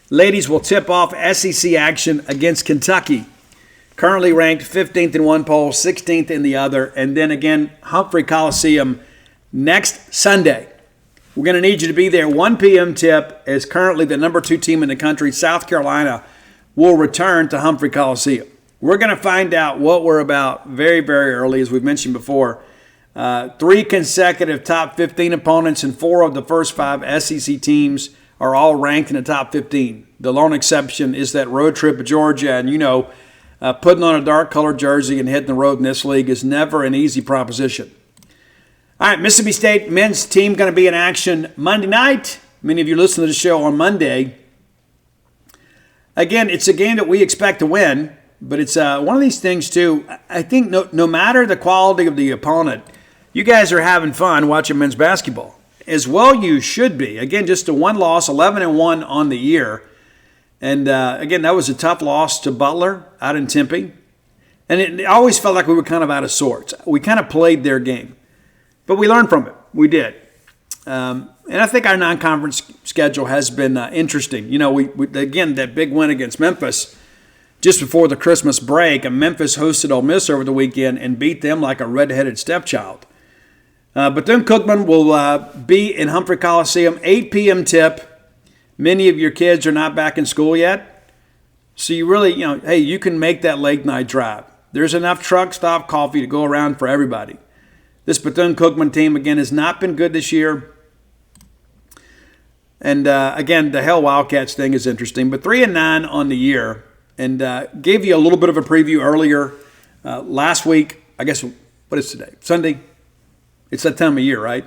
Ladies will tip off SEC action against Kentucky. Currently ranked 15th in one poll, 16th in the other. And then again, Humphrey Coliseum next Sunday. We're going to need you to be there. 1 p.m. tip, as currently the number 2 team in the country, South Carolina, will return to Humphrey Coliseum. We're going to find out what we're about very, very early, as we've mentioned before. 3 consecutive top 15 opponents and 4 of the first 5 SEC teams are all ranked in the top 15. The lone exception is that road trip to Georgia. And, putting on a dark-colored jersey and hitting the road in this league is never an easy proposition. All right, Mississippi State men's team going to be in action Monday night. Many of you listen to the show on Monday. Again, it's a game that we expect to win, but it's one of these things, too. I think no matter the quality of the opponent, you guys are having fun watching men's basketball. As well you should be. Again, just a 1 loss, 11-1 on the year. And again, that was a tough loss to Butler out in Tempe. And it always felt like we were kind of out of sorts. We kind of played their game. But we learned from it. We did. And I think our non-conference schedule has been interesting. We again, that big win against Memphis just before the Christmas break. And Memphis hosted Ole Miss over the weekend and beat them like a red-headed stepchild. Bethune-Cookman will be in Humphrey Coliseum, 8 p.m. tip. Many of your kids are not back in school yet. So you really, hey, you can make that late night drive. There's enough truck stop coffee to go around for everybody. This Bethune-Cookman team, again, has not been good this year. And, again, the Hell Wildcats thing is interesting. But 3-9 on the year. And gave you a little bit of a preview earlier last week. I guess, what is today? Sunday? It's that time of year, right?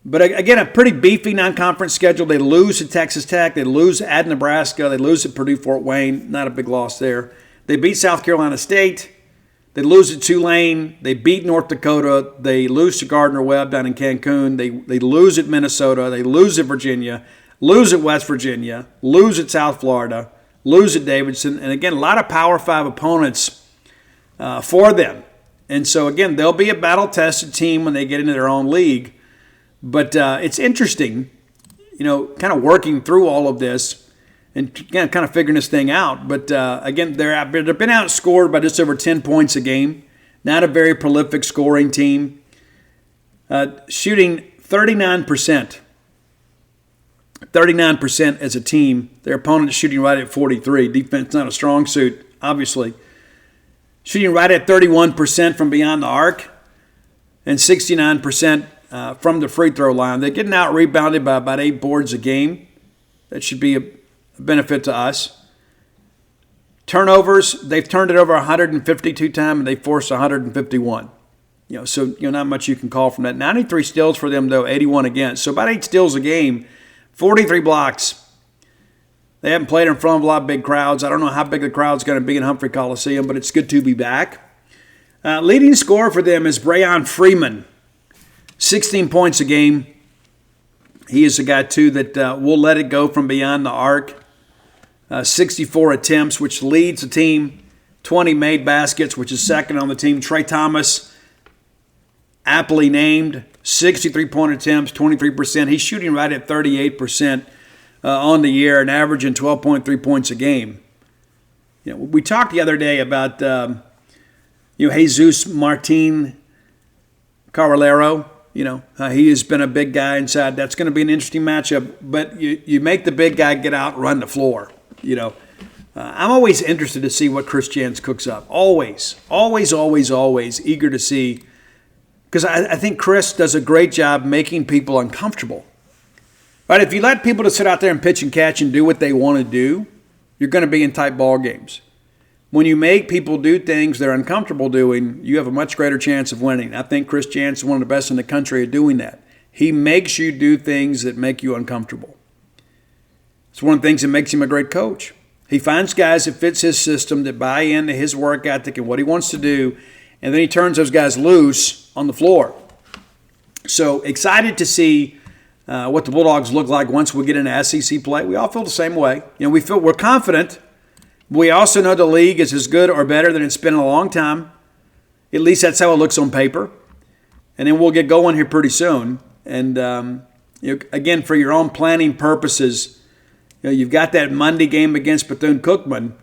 But again, a pretty beefy non-conference schedule. They lose at Texas Tech. They lose at Nebraska. They lose at Purdue-Fort Wayne. Not a big loss there. They beat South Carolina State. They lose at Tulane. They beat North Dakota. They lose to Gardner-Webb down in Cancun. They lose at Minnesota. They lose at Virginia. Lose at West Virginia. Lose at South Florida. Lose at Davidson. And again, a lot of Power 5 opponents for them. And so, again, they'll be a battle-tested team when they get into their own league. But it's interesting, kind of working through all of this and kind of figuring this thing out. But again, they've been outscored by just over 10 points a game. Not a very prolific scoring team. Shooting 39%. 39% as a team. Their opponent is shooting right at 43. Defense not a strong suit, obviously. Shooting right at 31% from beyond the arc and 69% from the free throw line. They're getting out-rebounded by about 8 boards a game. That should be a benefit to us. Turnovers, they've turned it over 152 times and they forced 151. So not much you can call from that. 93 steals for them, though, 81 against. So about 8 steals a game, 43 blocks. They haven't played in front of a lot of big crowds. I don't know how big the crowd's going to be in Humphrey Coliseum, but it's good to be back. Leading scorer for them is Brayon Freeman, 16 points a game. He is a guy, too, that will let it go from beyond the arc. 64 attempts, which leads the team. 20 made baskets, which is second on the team. Trey Thomas, aptly named, 63-point attempts, 23%. He's shooting right at 38% on the year and averaging 12.3 points a game. We talked the other day about Jesus Martin Carvalero. He has been a big guy inside. That's going to be an interesting matchup. But you make the big guy get out and run the floor. I'm always interested to see what Chris Jans cooks up. Always eager to see. Because I think Chris does a great job making people uncomfortable. Right? If you let people to sit out there and pitch and catch and do what they want to do, you're going to be in tight ball games. When you make people do things they're uncomfortable doing, you have a much greater chance of winning. I think Chris Jans is one of the best in the country at doing that. He makes you do things that make you uncomfortable. It's one of the things that makes him a great coach. He finds guys that fits his system, that buy into his work ethic and what he wants to do, and then he turns those guys loose on the floor. So excited to see what the Bulldogs look like once we get into SEC play. We all feel the same way. We're confident. We also know the league is as good or better than it's been in a long time. At least that's how it looks on paper. And then we'll get going here pretty soon. And again, for your own planning purposes, you've got that Monday game against Bethune-Cookman.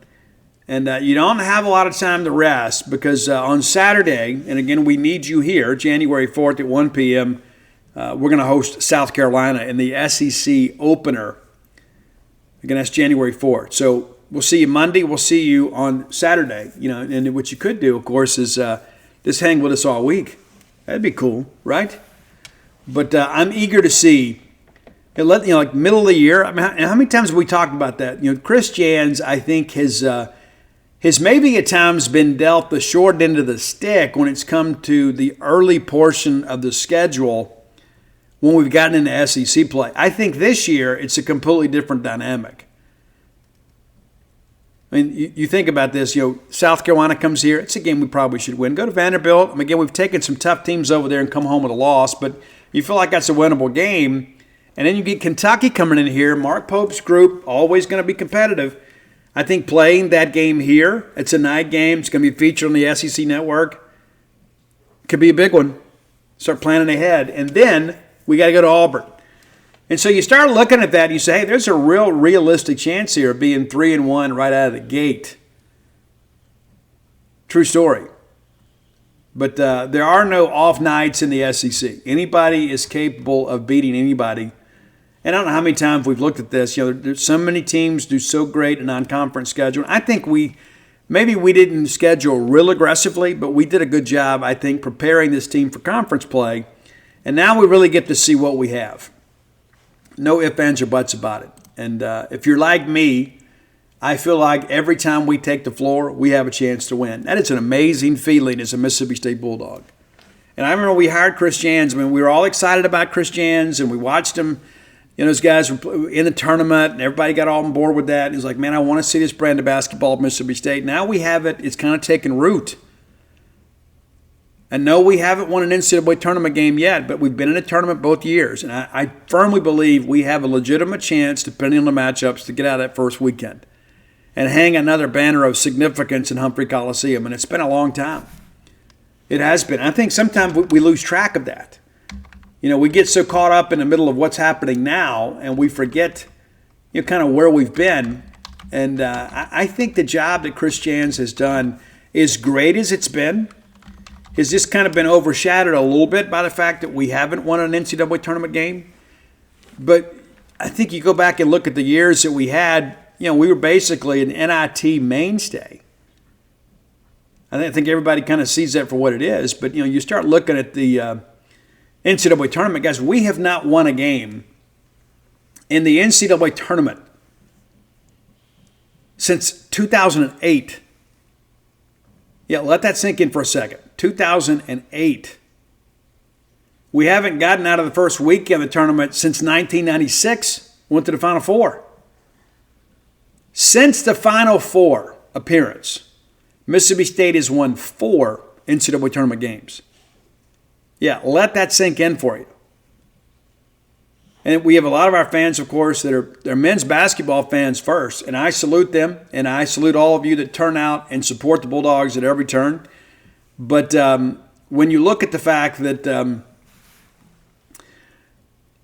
And you don't have a lot of time to rest because on Saturday, and again, we need you here, January 4th at 1 p.m., we're going to host South Carolina in the SEC opener. Again, that's January 4th. So we'll see you Monday. We'll see you on Saturday. And what you could do, of course, is just hang with us all week. That'd be cool, right? But I'm eager to see. Like middle of the year. I mean, how many times have we talked about that? Chris Jans, I think, has maybe at times been dealt the short end of the stick when it's come to the early portion of the schedule when we've gotten into SEC play. I think this year it's a completely different dynamic. I mean, you think about this. South Carolina comes here. It's a game we probably should win. Go to Vanderbilt. I mean, again, we've taken some tough teams over there and come home with a loss, but you feel like that's a winnable game. And then you get Kentucky coming in here. Mark Pope's group, always going to be competitive. I think playing that game here, it's a night game. It's going to be featured on the SEC network. Could be a big one. Start planning ahead. And then we got to go to Auburn. And so you start looking at that and you say, hey, there's a real realistic chance here of being 3-1 right out of the gate. True story. But there are no off nights in the SEC. Anybody is capable of beating anybody. And I don't know how many times we've looked at this. There's so many teams do so great in non-conference scheduling. I think maybe we didn't schedule real aggressively, but we did a good job, I think, preparing this team for conference play. And now we really get to see what we have. No ifs, ands, or buts about it. And if you're like me, I feel like every time we take the floor, we have a chance to win. That is an amazing feeling as a Mississippi State Bulldog. And I remember we hired Chris Jans. I mean, we were all excited about Chris Jans, and we watched him. Those guys were in the tournament, and everybody got all on board with that. And he was like, man, I want to see this brand of basketball at Mississippi State. Now we have it. It's kind of taken root. And no, we haven't won an NCAA tournament game yet, but we've been in a tournament both years. And I firmly believe we have a legitimate chance, depending on the matchups, to get out of that first weekend and hang another banner of significance in Humphrey Coliseum. And it's been a long time. It has been. I think sometimes we lose track of that. We get so caught up in the middle of what's happening now, and we forget, kind of where we've been. And I think the job that Chris Jans has done, as great as it's been, has just kind of been overshadowed a little bit by the fact that we haven't won an NCAA tournament game. But I think you go back and look at the years that we had, we were basically an NIT mainstay. I think everybody kind of sees that for what it is. But, you start looking at the NCAA tournament, guys, we have not won a game in the NCAA tournament since 2008. Yeah, let that sink in for a second. 2008. We haven't gotten out of the first weekend of the tournament since 1996. Went to the Final Four. Since the Final Four appearance, Mississippi State has won 4 NCAA tournament games. Yeah, let that sink in for you. And we have a lot of our fans, of course, they're men's basketball fans first. And I salute them, and I salute all of you that turn out and support the Bulldogs at every turn. But when you look at the fact that,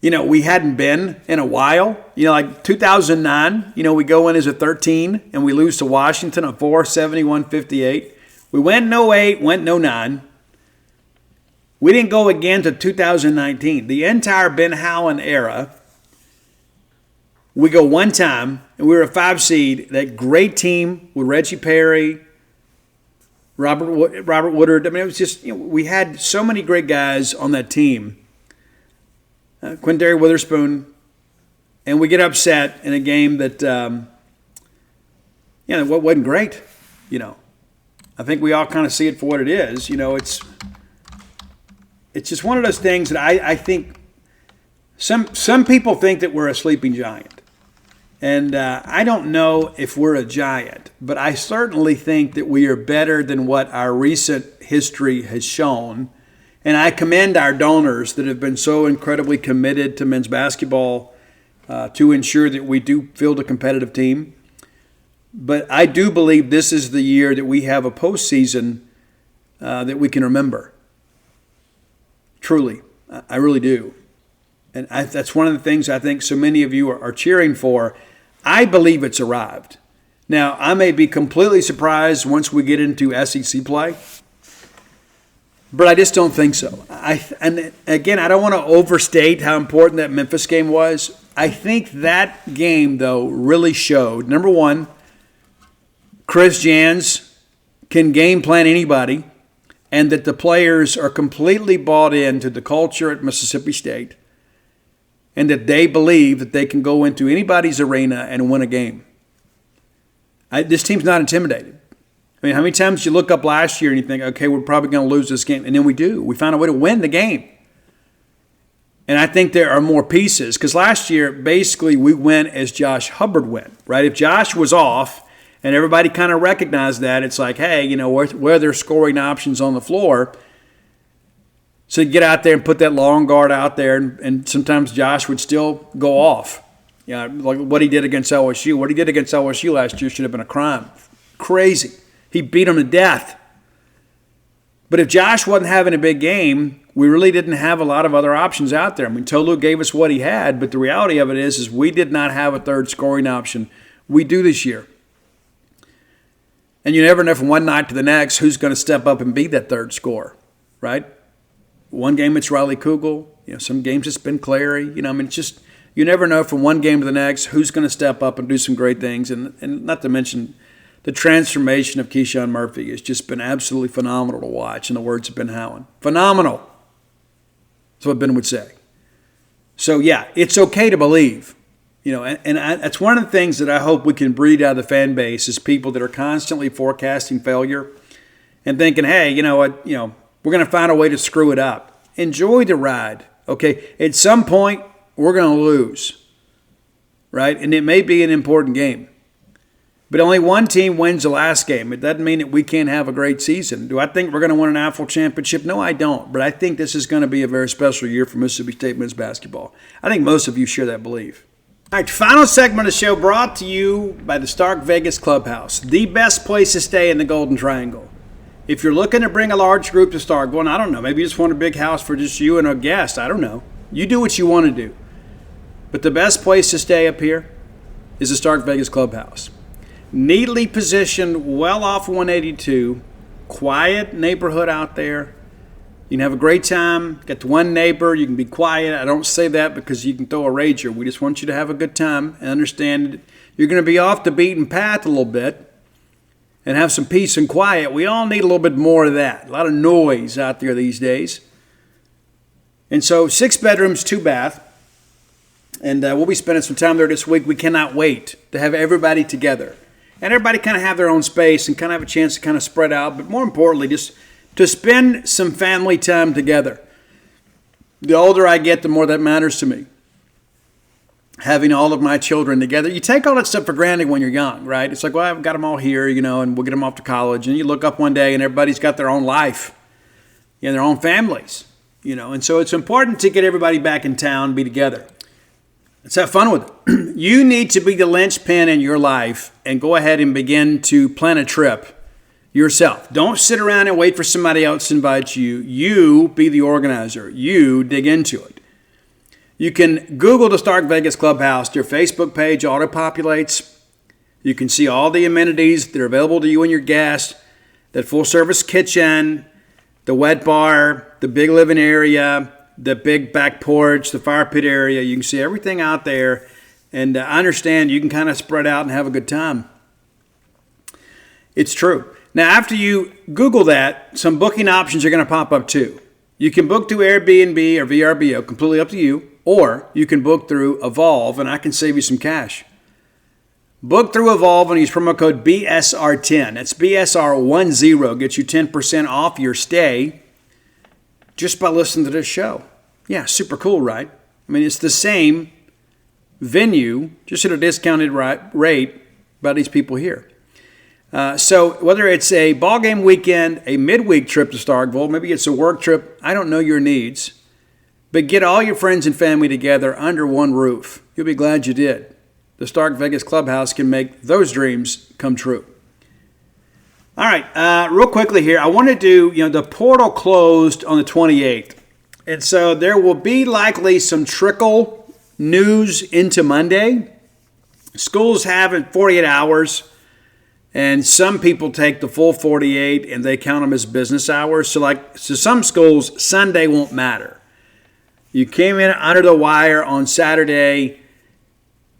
we hadn't been in a while, like 2009, we go in as a 13 and we lose to Washington at 71-58. We went in 08, went in 09. We didn't go again to 2019. The entire Ben Howland era, we go one time, and we were a 5 seed. That great team with Reggie Perry, Robert Woodard. I mean, it was just, we had so many great guys on that team. Quindary Witherspoon, and we get upset in a game that, wasn't great. I think we all kind of see it for what it is. It's just one of those things that I think some people think that we're a sleeping giant. And I don't know if we're a giant, but I certainly think that we are better than what our recent history has shown. And I commend our donors that have been so incredibly committed to men's basketball to ensure that we do field a competitive team. But I do believe this is the year that we have a postseason that we can remember. Truly, I really do. And that's one of the things I think so many of you are cheering for. I believe it's arrived. Now, I may be completely surprised once we get into SEC play, but I just don't think so. And again, I don't want to overstate how important that Memphis game was. I think that game, though, really showed, number one, Chris Jans can game plan anybody, and that the players are completely bought into the culture at Mississippi State, and that they believe that they can go into anybody's arena and win a game. This team's not intimidated. I mean, how many times did you look up last year and you think, okay, we're probably going to lose this game, and then we do. We found a way to win the game. And I think there are more pieces, because last year, basically, we went as Josh Hubbard went, right? If Josh was off, and everybody kind of recognized that, it's like, hey, where are their scoring options on the floor? So you get out there and put that long guard out there, and sometimes Josh would still go off. Like what he did against LSU. What he did against LSU last year should have been a crime. Crazy. He beat them to death. But if Josh wasn't having a big game, we really didn't have a lot of other options out there. I mean, Tolu gave us what he had, but the reality of it is we did not have a third scoring option. We do this year. And you never know from one night to the next who's going to step up and be that third scorer, right? One game it's Riley Kugel. Some games it's been Clary. It's just you never know from one game to the next who's going to step up and do some great things. And not to mention the transformation of Keyshawn Murphy has just been absolutely phenomenal to watch, in the words of Ben Howland. Phenomenal. That's what Ben would say. So, yeah, it's okay to believe. That's one of the things that I hope we can breed out of the fan base is people that are constantly forecasting failure and thinking, hey, you know what, we're going to find a way to screw it up. Enjoy the ride, okay? At some point, we're going to lose, right? And it may be an important game. But only one team wins the last game. It doesn't mean that we can't have a great season. Do I think we're going to win an AFL championship? No, I don't. But I think this is going to be a very special year for Mississippi State men's basketball. I think most of you share that belief. All right, final segment of the show brought to you by the Stark Vegas Clubhouse, the best place to stay in the Golden Triangle. If you're looking to bring a large group to Stark, well, I don't know, maybe you just want a big house for just you and a guest. I don't know. You do what you want to do. But the best place to stay up here is the Stark Vegas Clubhouse. neatly positioned, well off 182, quiet neighborhood out there. You can have a great time. Got the one neighbor. You can be quiet. I don't say that because you can throw a rager. We just want you to have a good time and understand that you're going to be off the beaten path a little bit and have some peace and quiet. We all need a little bit more of that. A lot of noise out there these days. And so 6 bedrooms, 2 bath. And we'll be spending some time there this week. We cannot wait to have everybody together. And everybody kind of have their own space and kind of have a chance to kind of spread out. But more importantly, just to spend some family time together. The older I get, the more that matters to me. Having all of my children together. You take all that stuff for granted when you're young, right? It's like, well, I've got them all here, and we'll get them off to college. And you look up one day and everybody's got their own life, their own families, And so it's important to get everybody back in town, be together. Let's have fun with it. You need to be the linchpin in your life and go ahead and begin to plan a trip yourself. Don't sit around and wait for somebody else to invite you. You be the organizer. You dig into it. You can Google the Stark Vegas Clubhouse. Their Facebook page auto-populates. You can see all the amenities that are available to you and your guests. That full-service kitchen, the wet bar, the big living area, the big back porch, the fire pit area. You can see everything out there. And I understand you can kind of spread out and have a good time. It's true. Now, after you Google that, some booking options are going to pop up too. You can book through Airbnb or VRBO, completely up to you, or you can book through Evolve, and I can save you some cash. Book through Evolve and use promo code BSR10. That's BSR10. Gets you 10% off your stay just by listening to this show. Yeah, super cool, right? I mean, it's the same venue, just at a discounted rate by these people here. So whether it's a ball game weekend, a midweek trip to Starkville, maybe it's a work trip, I don't know your needs, but get all your friends and family together under one roof. You'll be glad you did. The Stark Vegas Clubhouse can make those dreams come true. All right, real quickly here, I want to do, the portal closed on the 28th. And so there will be likely some trickle news into Monday. Schools have in 48 hours. And some people take the full 48 and they count them as business hours. So some schools, Sunday won't matter. You came in under the wire on Saturday.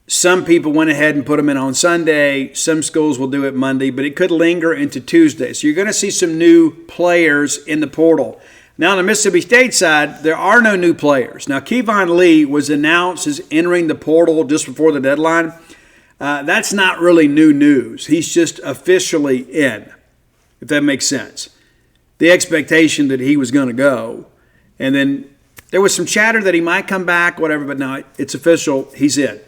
Some people went ahead and put them in on Sunday. Some schools will do it Monday, but it could linger into Tuesday. So you're going to see some new players in the portal. Now on the Mississippi State side, there are no new players. Now Kevon Lee was announced as entering the portal just before the deadline. That's not really new news. He's just officially in, if that makes sense. The expectation that he was going to go. And then there was some chatter that he might come back, whatever, but no, it's official. He's in.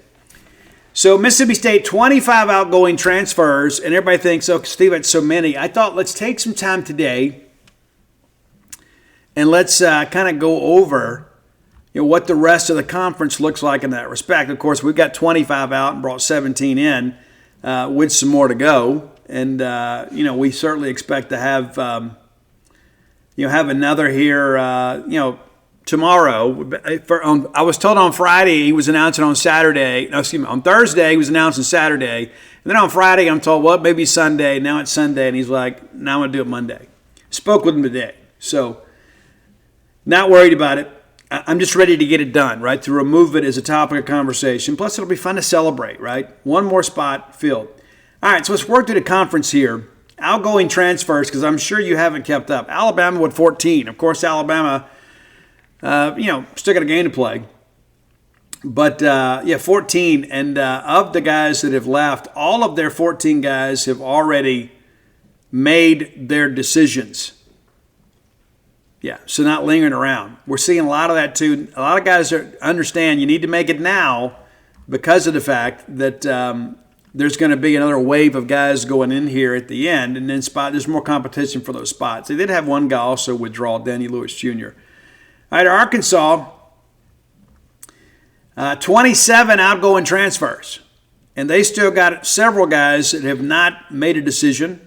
So Mississippi State, 25 outgoing transfers, and everybody thinks, oh, Steve, that's so many. I thought let's take some time today and let's kind of go over what the rest of the conference looks like in that respect. Of course, we've got 25 out and brought 17 in with some more to go. And, we certainly expect to have, have another here, tomorrow. I was told on Friday he was announcing on Saturday. No, excuse me, on Thursday he was announcing Saturday. And then on Friday I'm told, well, maybe Sunday. Now it's Sunday. And he's like, no, I'm going to do it Monday. Spoke with him today. So not worried about it. I'm just ready to get it done, right? To remove it as a topic of conversation. Plus, it'll be fun to celebrate, right? One more spot filled. All right, so let's work through the conference here. Outgoing transfers, because I'm sure you haven't kept up. Alabama with 14. Of course, Alabama, still got a game to play. But, 14. And of the guys that have left, all of their 14 guys have already made their decisions. Yeah, so not lingering around. We're seeing a lot of that too. A lot of guys understand you need to make it now because of the fact that there's going to be another wave of guys going in here at the end, and then there's more competition for those spots. They did have one guy also withdraw, Danny Lewis Jr. All right, Arkansas, 27 outgoing transfers, and they still got several guys that have not made a decision.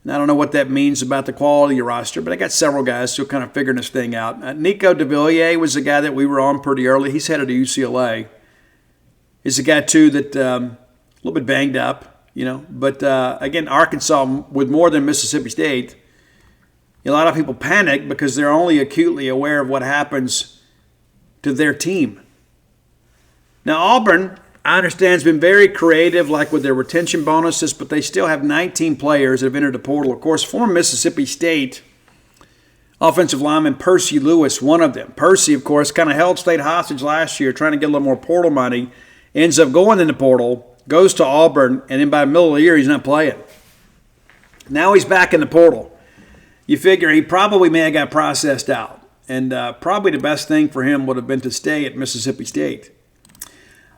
And I don't know what that means about the quality of your roster, but I got several guys still kind of figuring this thing out. Nico DeVilliers was the guy that we were on pretty early. He's headed to UCLA. He's a guy, too, that a little bit banged up. But again, Arkansas with more than Mississippi State. A lot of people panic because they're only acutely aware of what happens to their team. Now, Auburn, I understand, has been very creative, like with their retention bonuses, but they still have 19 players that have entered the portal. Of course, former Mississippi State offensive lineman Percy Lewis, one of them. Percy, of course, kind of held State hostage last year, trying to get a little more portal money, ends up going in the portal, goes to Auburn, and then by the middle of the year, he's not playing. Now he's back in the portal. You figure he probably may have got processed out, and probably the best thing for him would have been to stay at Mississippi State.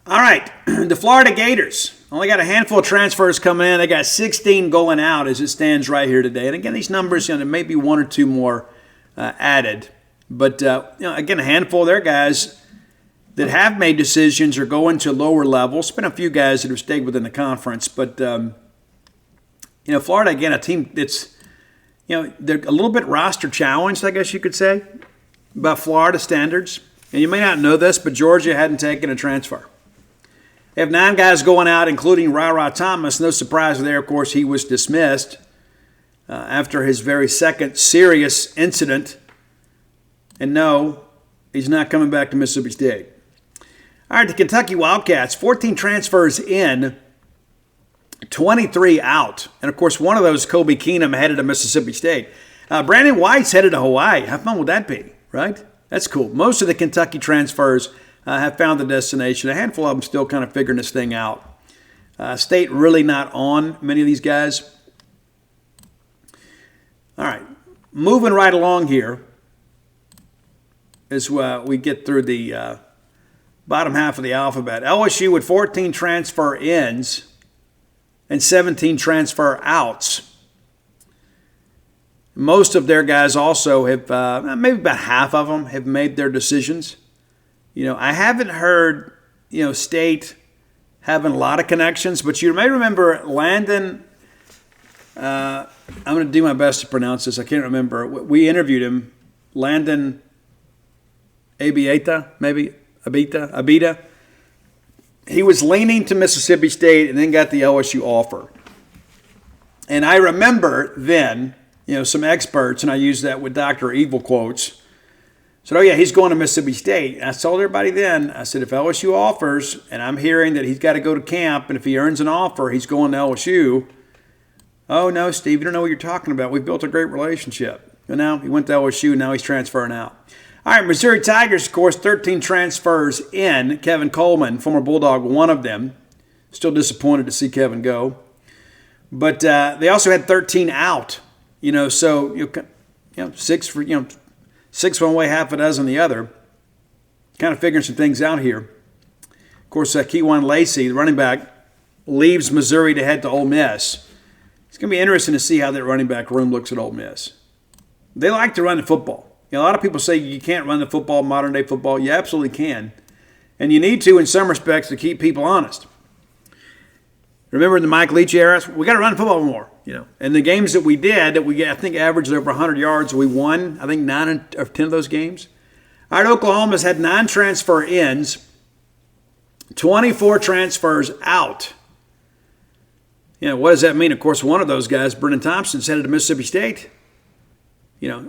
All right, the Florida Gators only got a handful of transfers coming in. They got 16 going out as it stands right here today. And again, these numbers, there may be one or two more added. But, again, a handful of their guys that have made decisions or going to lower levels. Been a few guys that have stayed within the conference. But, Florida, again, a team that's, they're a little bit roster challenged, I guess you could say, by Florida standards. And you may not know this, but Georgia hadn't taken a transfer. They have 9 guys going out, including Ra Thomas. No surprise there, of course, he was dismissed after his very second serious incident. And no, he's not coming back to Mississippi State. All right, the Kentucky Wildcats, 14 transfers in, 23 out. And, of course, one of those, Kobe Keenum, headed to Mississippi State. Brandon White's headed to Hawaii. How fun would that be, right? That's cool. Most of the Kentucky transfers have found the destination. A handful of them still kind of figuring this thing out. State really not on many of these guys. All right, moving right along here as we get through the bottom half of the alphabet. LSU with 14 transfer ins and 17 transfer outs. Most of their guys also have, maybe about half of them have made their decisions. I haven't heard, State having a lot of connections, but you may remember Landon, I'm going to do my best to pronounce this. I can't remember. We interviewed him, Landon Abita, maybe, Abita. He was leaning to Mississippi State and then got the LSU offer. And I remember then, some experts, and I use that with Dr. Evil quotes, said, oh, yeah, he's going to Mississippi State. And I told everybody then, I said, if LSU offers, and I'm hearing that he's got to go to camp, and if he earns an offer, he's going to LSU. Oh, no, Steve, you don't know what you're talking about. We've built a great relationship. And now he went to LSU, and now he's transferring out. All right, Missouri Tigers, of course, 13 transfers in. Kevin Coleman, former Bulldog, one of them. Still disappointed to see Kevin go. But they also had 13 out. So, six for, six one way, half a dozen the other. Kind of figuring some things out here. Of course, Keywan Lacey, the running back, leaves Missouri to head to Ole Miss. It's going to be interesting to see how that running back room looks at Ole Miss. They like to run the football. A lot of people say you can't run the football, modern-day football. You absolutely can. And you need to, in some respects, to keep people honest. Remember in the Mike Leach era, we got to run the football more. And the games that we did, that we, I think, averaged over 100 yards, we won, I think, 9 of 10 of those games. All right, Oklahoma's had 9 transfer ins, 24 transfers out. What does that mean? Of course, one of those guys, Brennan Thompson's headed to Mississippi State.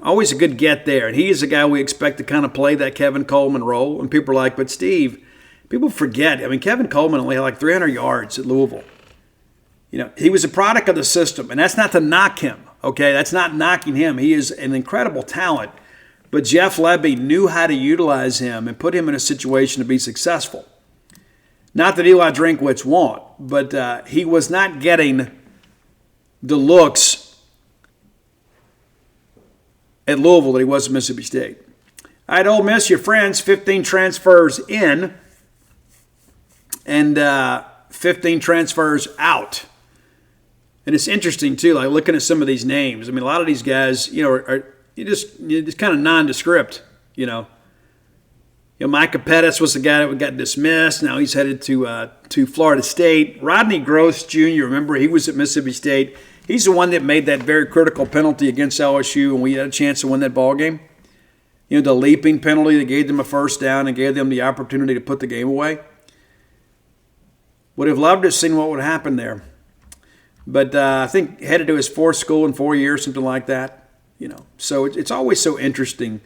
Always a good get there. And he is a guy we expect to kind of play that Kevin Coleman role. And people are like, but Steve, people forget. Kevin Coleman only had like 300 yards at Louisville. He was a product of the system. And that's not to knock him, okay? That's not knocking him. He is an incredible talent. But Jeff Lebby knew how to utilize him and put him in a situation to be successful. Not that Eli Drinkwitz won't, but he was not getting the looks at Louisville that he was at Mississippi State. All right, Ole Miss, your friends, 15 transfers in and 15 transfers out. And it's interesting, too, like looking at some of these names. A lot of these guys, are just kind of nondescript, Micah Pettis was the guy that got dismissed. Now he's headed to Florida State. Rodney Gross Jr., remember, he was at Mississippi State. He's the one that made that very critical penalty against LSU when we had a chance to win that ball game. The leaping penalty that gave them a first down and gave them the opportunity to put the game away. Would have loved to have seen what would happen there. But I think headed to his fourth school in 4 years, something like that. So it's always so interesting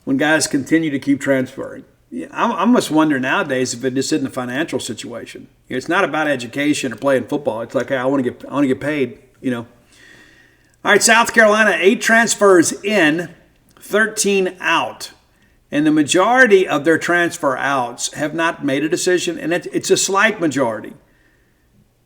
when guys continue to keep transferring. Yeah, I almost wonder nowadays if it just isn't a financial situation. It's not about education or playing football. It's like, hey, I want to get paid. All right, South Carolina, 8 transfers in, 13 out. And the majority of their transfer outs have not made a decision, and it's a slight majority.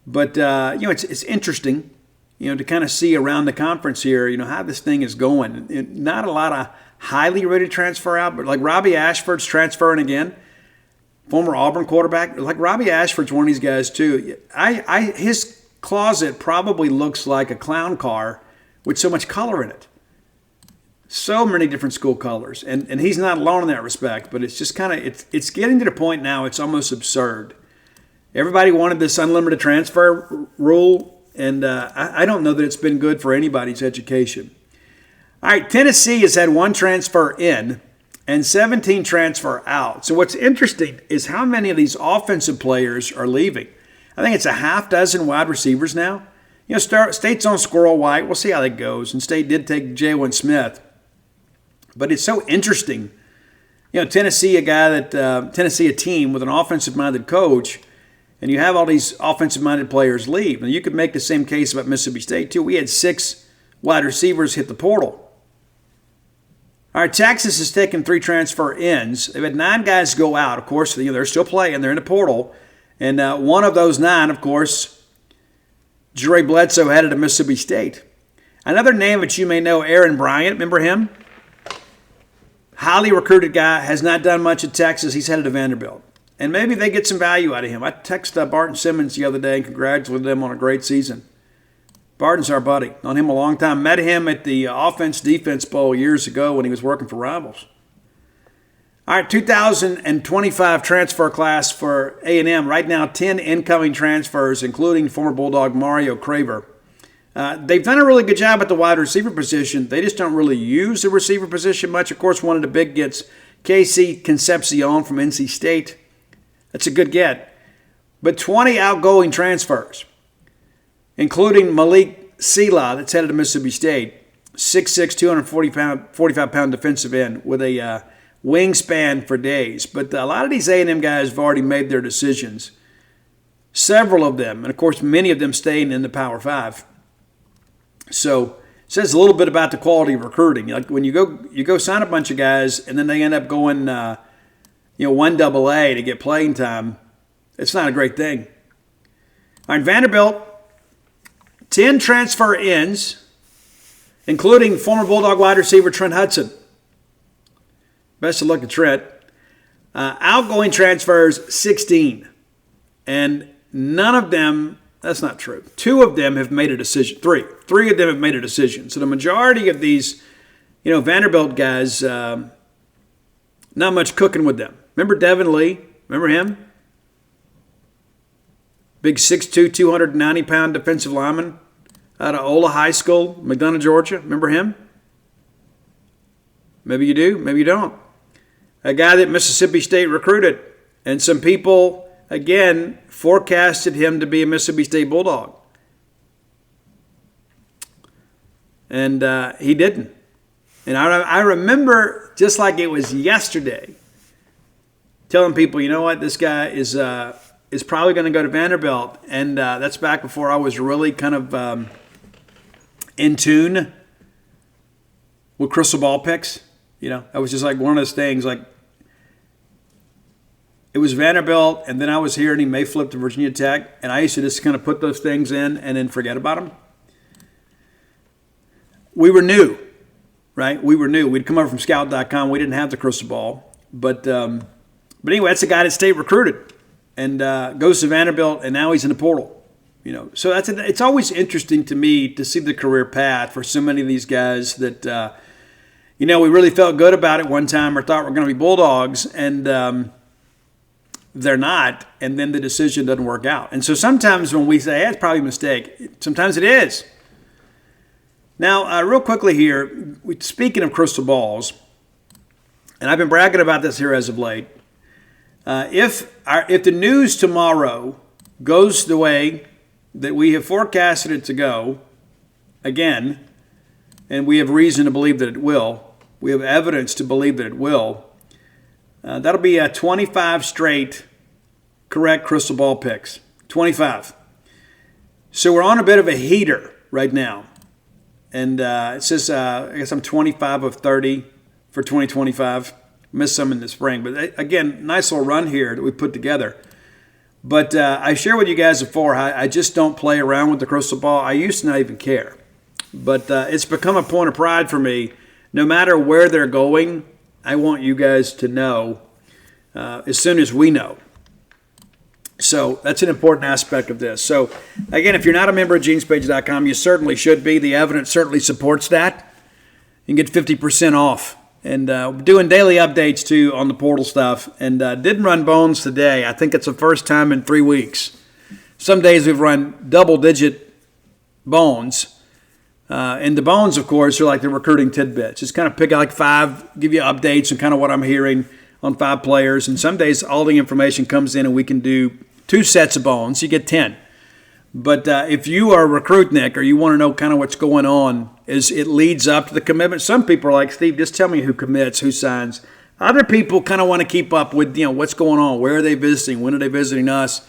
But, it's interesting, to kind of see around the conference here, how this thing is going. Not a lot of highly rated transfer out, but like Robbie Ashford's transferring again. Former Auburn quarterback. Like Robbie Ashford's one of these guys, too. His closet probably looks like a clown car with so much color in it. So many different school colors. And he's not alone in that respect, but it's just kind of, it's getting to the point now it's almost absurd. Everybody wanted this unlimited transfer rule, and I don't know that it's been good for anybody's education. All right, Tennessee has had 1 transfer in and 17 transfer out. So what's interesting is how many of these offensive players are leaving. I think it's a half dozen wide receivers now. State's on Squirrel White. We'll see how that goes. And State did take Jalen Smith. But it's so interesting. Tennessee, a team with an offensive-minded coach, and you have all these offensive-minded players leave. And you could make the same case about Mississippi State, too. We had 6 wide receivers hit the portal. All right, Texas has taken 3 transfer ins. They've had 9 guys go out. Of course, they're still playing. They're in the portal. And one of those 9, of course, Jere Bledsoe headed to Mississippi State. Another name that you may know, Aaron Bryant. Remember him? Highly recruited guy, has not done much at Texas. He's headed to Vanderbilt. And maybe they get some value out of him. I texted Barton Simmons the other day and congratulated him on a great season. Barton's our buddy. Known him a long time. Met him at the Offense-Defense Bowl years ago when he was working for Rivals. All right, 2025 transfer class for A&M. Right now, 10 incoming transfers, including former Bulldog Mario Craver. They've done a really good job at the wide receiver position. They just don't really use the receiver position much. Of course, one of the big gets, Casey Concepcion from NC State. That's a good get. But 20 outgoing transfers, including Malik Sela, that's headed to Mississippi State. 6'6", 245-pound defensive end with a wingspan for days. But a lot of these A&M guys have already made their decisions. Several of them, and of course many of them staying in the Power 5. So it says a little bit about the quality of recruiting. Like when you go sign a bunch of guys and then they end up going 1AA to get playing time, it's not a great thing. All right, Vanderbilt, 10 transfer ins, including former Bulldog wide receiver Trent Hudson. Best of luck to Trent. Outgoing transfers, 16. And none of them, that's not true. 2 of them have made a decision. 3 of them have made a decision. So the majority of these, Vanderbilt guys, not much cooking with them. Remember Devin Lee? Remember him? Big 6'2", 290-pound defensive lineman out of Ola High School, McDonough, Georgia. Remember him? Maybe you do, maybe you don't. A guy that Mississippi State recruited. And some people, again, forecasted him to be a Mississippi State Bulldog. And he didn't. And I remember, just like it was yesterday, telling people, you know what, this guy is probably going to go to Vanderbilt. And that's back before I was really kind of in tune with crystal ball picks. I was just like one of those things, like it was Vanderbilt, and then I was here, and he may flip to Virginia Tech, and I used to just kind of put those things in and then forget about them. We were new, right? We were new. We'd come over from Scout.com. We didn't have the crystal ball. But anyway, that's a guy that State recruited and goes to Vanderbilt, and now he's in the portal. So it's always interesting to me to see the career path for so many of these guys that, we really felt good about it one time or thought we're going to be Bulldogs, and they're not, and then the decision doesn't work out. And so sometimes when we say, hey, it's probably a mistake, sometimes it is. Now, real quickly here, speaking of crystal balls, and I've been bragging about this here as of late, if the news tomorrow goes the way that we have forecasted it to go again, and we have reason to believe that it will. We have evidence to believe that it will. That'll be 25 straight correct crystal ball picks. 25. So we're on a bit of a heater right now. And it says, I guess I'm 25 of 30 for 2025. Missed some in the spring. But again, nice little run here that we put together. But I share with you guys before, I just don't play around with the crystal ball. I used to not even care. But it's become a point of pride for me. No matter where they're going, I want you guys to know as soon as we know. So that's an important aspect of this. So again, if you're not a member of genespage.com, you certainly should be. The evidence certainly supports that. You can get 50% off. And doing daily updates too on the portal stuff. And didn't run bones today. I think it's the first time in 3 weeks. Some days we've run double-digit bones. And the bones, of course, are like the recruiting tidbits. Just kind of pick out like 5, give you updates on kind of what I'm hearing on 5 players. And some days all the information comes in and we can do 2 sets of bones. You get 10. But if you are a recruit, Nick, or you want to know kind of what's going on as it leads up to the commitment, some people are like, Steve, just tell me who commits, who signs. Other people kind of want to keep up with, what's going on. Where are they visiting? When are they visiting us?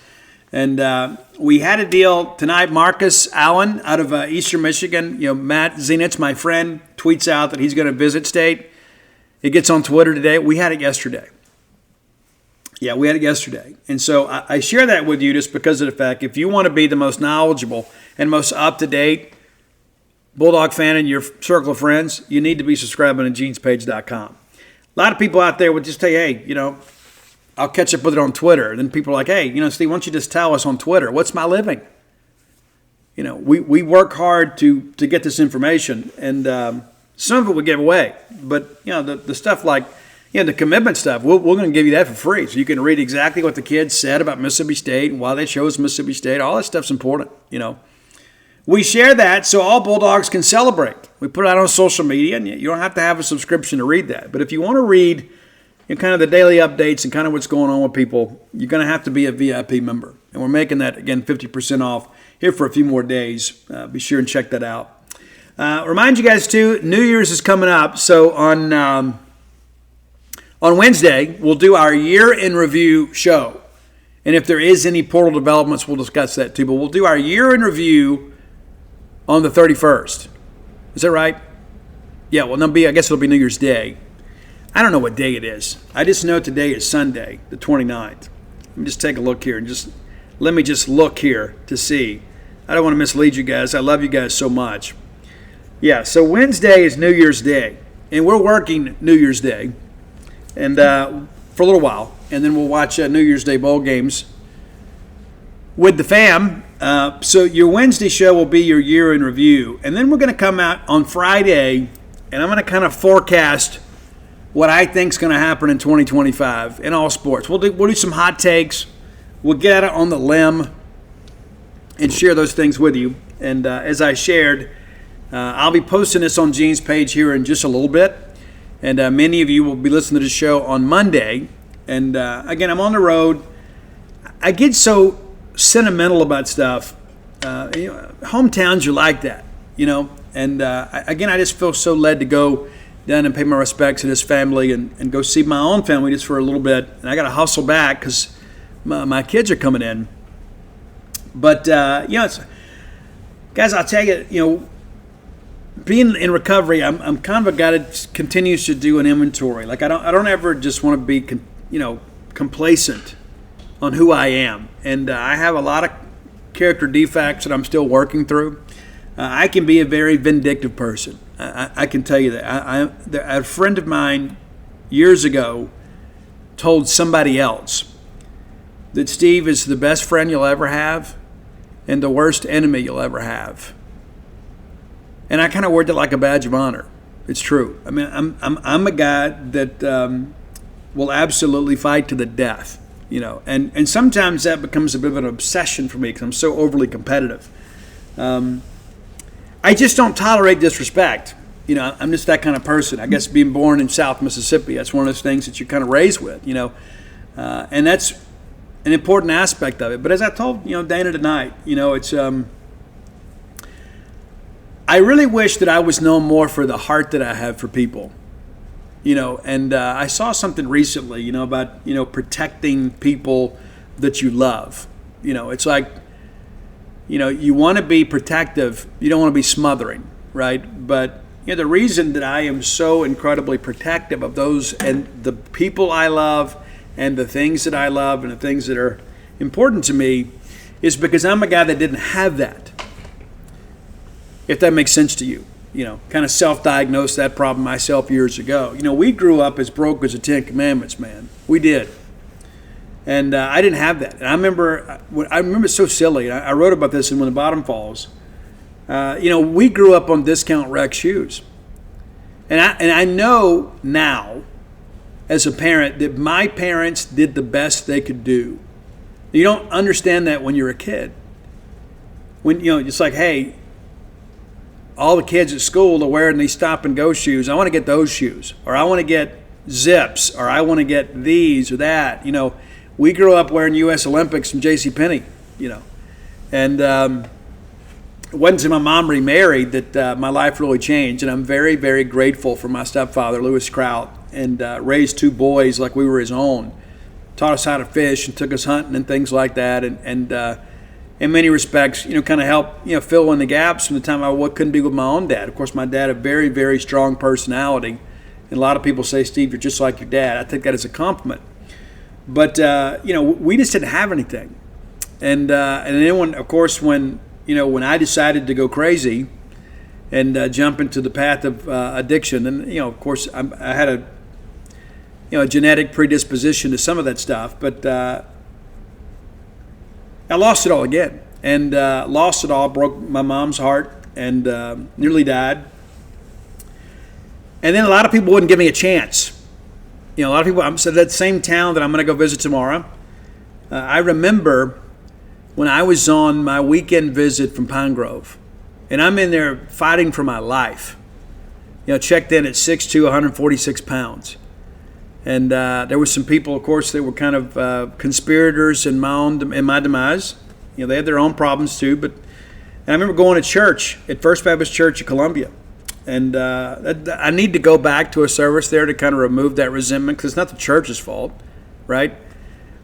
And we had a deal tonight. Marcus Allen out of Eastern Michigan, Matt Zenitz, my friend, tweets out that he's going to visit State. It gets on Twitter today. We had it yesterday. Yeah, we had it yesterday. And so I share that with you just because of the fact, if you want to be the most knowledgeable and most up-to-date Bulldog fan in your circle of friends, you need to be subscribing to genespage.com. A lot of people out there would just say, hey, I'll catch up with it on Twitter. And then people are like, hey, Steve, why don't you just tell us on Twitter? What's my living? We work hard to get this information, and some of it we give away. But, the stuff like, the commitment stuff, we're going to give you that for free. So you can read exactly what the kids said about Mississippi State and why they chose Mississippi State. All that stuff's important, We share that so all Bulldogs can celebrate. We put it out on social media, and you don't have to have a subscription to read that. But if you want to read kind of the daily updates and kind of what's going on with people, you're going to have to be a VIP member. And we're making that, again, 50% off here for a few more days. Be sure and check that out. Remind you guys, too, New Year's is coming up. So on Wednesday, we'll do our year in review show. And if there is any portal developments, we'll discuss that too. But we'll do our year in review on the 31st. Is that right? Yeah, well, I guess it'll be New Year's Day. I don't know what day it is. I just know today is Sunday, the 29th. Let me just take a look here and let me look here to see. I don't want to mislead you guys. I love you guys so much. Yeah, so Wednesday is New Year's Day. And we're working New Year's Day. And for a little while, and then we'll watch New Year's Day bowl games with the fam. So your Wednesday show will be your year in review, and then we're going to come out on Friday, and I'm going to kind of forecast what I think is going to happen in 2025 in all sports. We'll do some hot takes. We'll get out on the limb and share those things with you. And as I shared, I'll be posting this on Gene's page here in just a little bit. And many of you will be listening to the show on Monday. And again, I'm on the road. I get so sentimental about stuff. Hometowns are like that, And again, I just feel so led to go down and pay my respects to this family and go see my own family just for a little bit. And I got to hustle back because my kids are coming in. But, guys, I'll tell you, being in recovery, I'm kind of a guy that continues to do an inventory. Like I don't ever just want to be, complacent on who I am. And I have a lot of character defects that I'm still working through. I can be a very vindictive person. I can tell you that. A friend of mine years ago told somebody else that Steve is the best friend you'll ever have and the worst enemy you'll ever have. And I kind of word it like a badge of honor. It's true. I mean, I'm a guy that will absolutely fight to the death, And sometimes that becomes a bit of an obsession for me because I'm so overly competitive. I just don't tolerate disrespect. I'm just that kind of person. I guess being born in South Mississippi, that's one of those things that you're kind of raised with, And that's an important aspect of it. But as I told Dana tonight, it's I really wish that I was known more for the heart that I have for people. And I saw something recently, about protecting people that you love. It's like, you want to be protective, you don't want to be smothering, right? But the reason that I am so incredibly protective of those and the people I love and the things that I love and the things that are important to me is because I'm a guy that didn't have that. If that makes sense to you. Kind of self-diagnosed that problem myself years ago. We grew up as broke as the Ten Commandments, man. We did. And I didn't have that. And I remember it's so silly. I wrote about this in When the Bottom Falls. We grew up on discount rec shoes. And I know now, as a parent, that my parents did the best they could do. You don't understand that when you're a kid. When, it's like, hey, all the kids at school are wearing these stop and go shoes. I want to get those shoes. Or I want to get Zips. Or I want to get these or that. We grew up wearing U.S. Olympics from JCPenney, And it wasn't until my mom remarried that my life really changed. And I'm very, very grateful for my stepfather, Louis Kraut, and raised two boys like we were his own. Taught us how to fish and took us hunting and things like that. And in many respects, kind of helped, fill in the gaps from the time I couldn't be with my own dad. Of course, my dad had a very, very strong personality. And a lot of people say, Steve, you're just like your dad. I take that as a compliment. But, we just didn't have anything. And then when I decided to go crazy and jump into the path of addiction, and, of course, I had a genetic predisposition to some of that stuff, but I lost it all again. And lost it all, broke my mom's heart, and nearly died. And then a lot of people wouldn't give me a chance. A lot of people, I'm in that same town that I'm going to go visit tomorrow. I remember when I was on my weekend visit from Pine Grove, and I'm in there fighting for my life. Checked in at 6'2", 146 pounds. And there were some people, of course, that were kind of conspirators in my demise. They had their own problems too. And I remember going to church at First Baptist Church of Columbia. And I need to go back to a service there to kind of remove that resentment, because it's not the church's fault, right?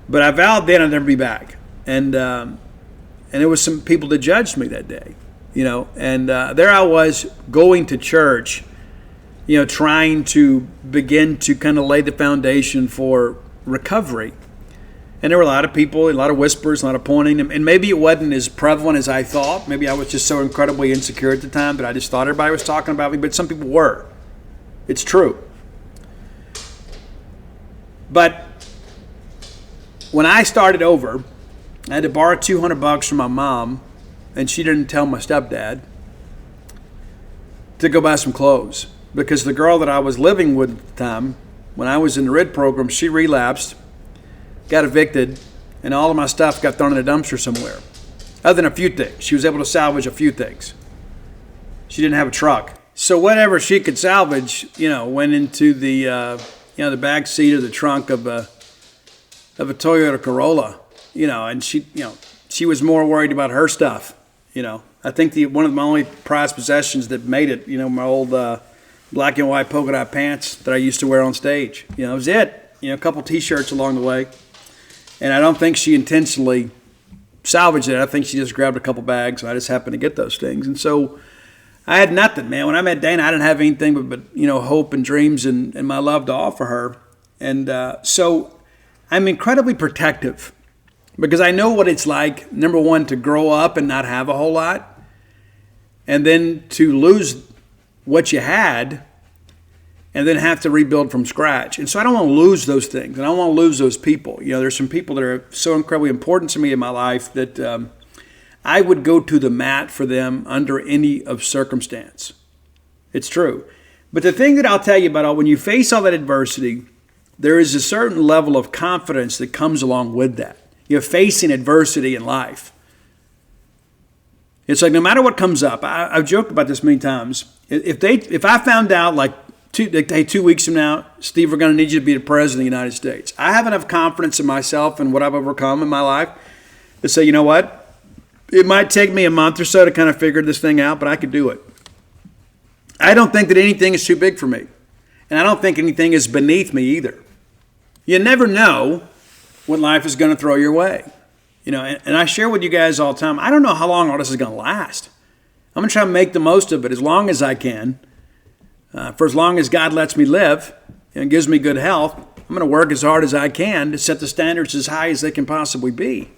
But I vowed then I'd never be back. And there was some people that judged me that day, And there I was going to church, trying to begin to kind of lay the foundation for recovery. And there were a lot of people, a lot of whispers, a lot of pointing. And maybe it wasn't as prevalent as I thought. Maybe I was just so incredibly insecure at the time that I just thought everybody was talking about me. But some people were. It's true. But when I started over, I had to borrow $200 from my mom, and she didn't tell my stepdad, to go buy some clothes. Because the girl that I was living with at the time, when I was in the RID program, she relapsed, got evicted, and all of my stuff got thrown in a dumpster somewhere. Other than a few things. She was able to salvage a few things. She didn't have a truck. So whatever she could salvage, went into the the back seat of the trunk of a Toyota Corolla, and she was more worried about her stuff, I think one of my only prized possessions that made it, my old black and white polka dot pants that I used to wear on stage. That was it. A couple T-shirts along the way. And I don't think she intentionally salvaged it. I think she just grabbed a couple bags, and I just happened to get those things. And so I had nothing, man. When I met Dana, I didn't have anything but hope and dreams and my love to offer her. And so I'm incredibly protective because I know what it's like, number one, to grow up and not have a whole lot, and then to lose what you had and then have to rebuild from scratch. And so I don't want to lose those things, and I don't want to lose those people. There's some people that are so incredibly important to me in my life that I would go to the mat for them under any of circumstance. It's true. But the thing that I'll tell you about, when you face all that adversity, there is a certain level of confidence that comes along with that. You're facing adversity in life. It's like no matter what comes up, I've joked about this many times. If I found out, like hey, 2 weeks from now, Steve, we're going to need you to be the president of the United States. I have enough confidence in myself and what I've overcome in my life to say, you know what? It might take me a month or so to kind of figure this thing out, but I could do it. I don't think that anything is too big for me. And I don't think anything is beneath me either. You never know what life is going to throw your way. And I share with you guys all the time, I don't know how long all this is going to last. I'm going to try to make the most of it as long as I can. For as long as God lets me live and gives me good health, I'm going to work as hard as I can to set the standards as high as they can possibly be.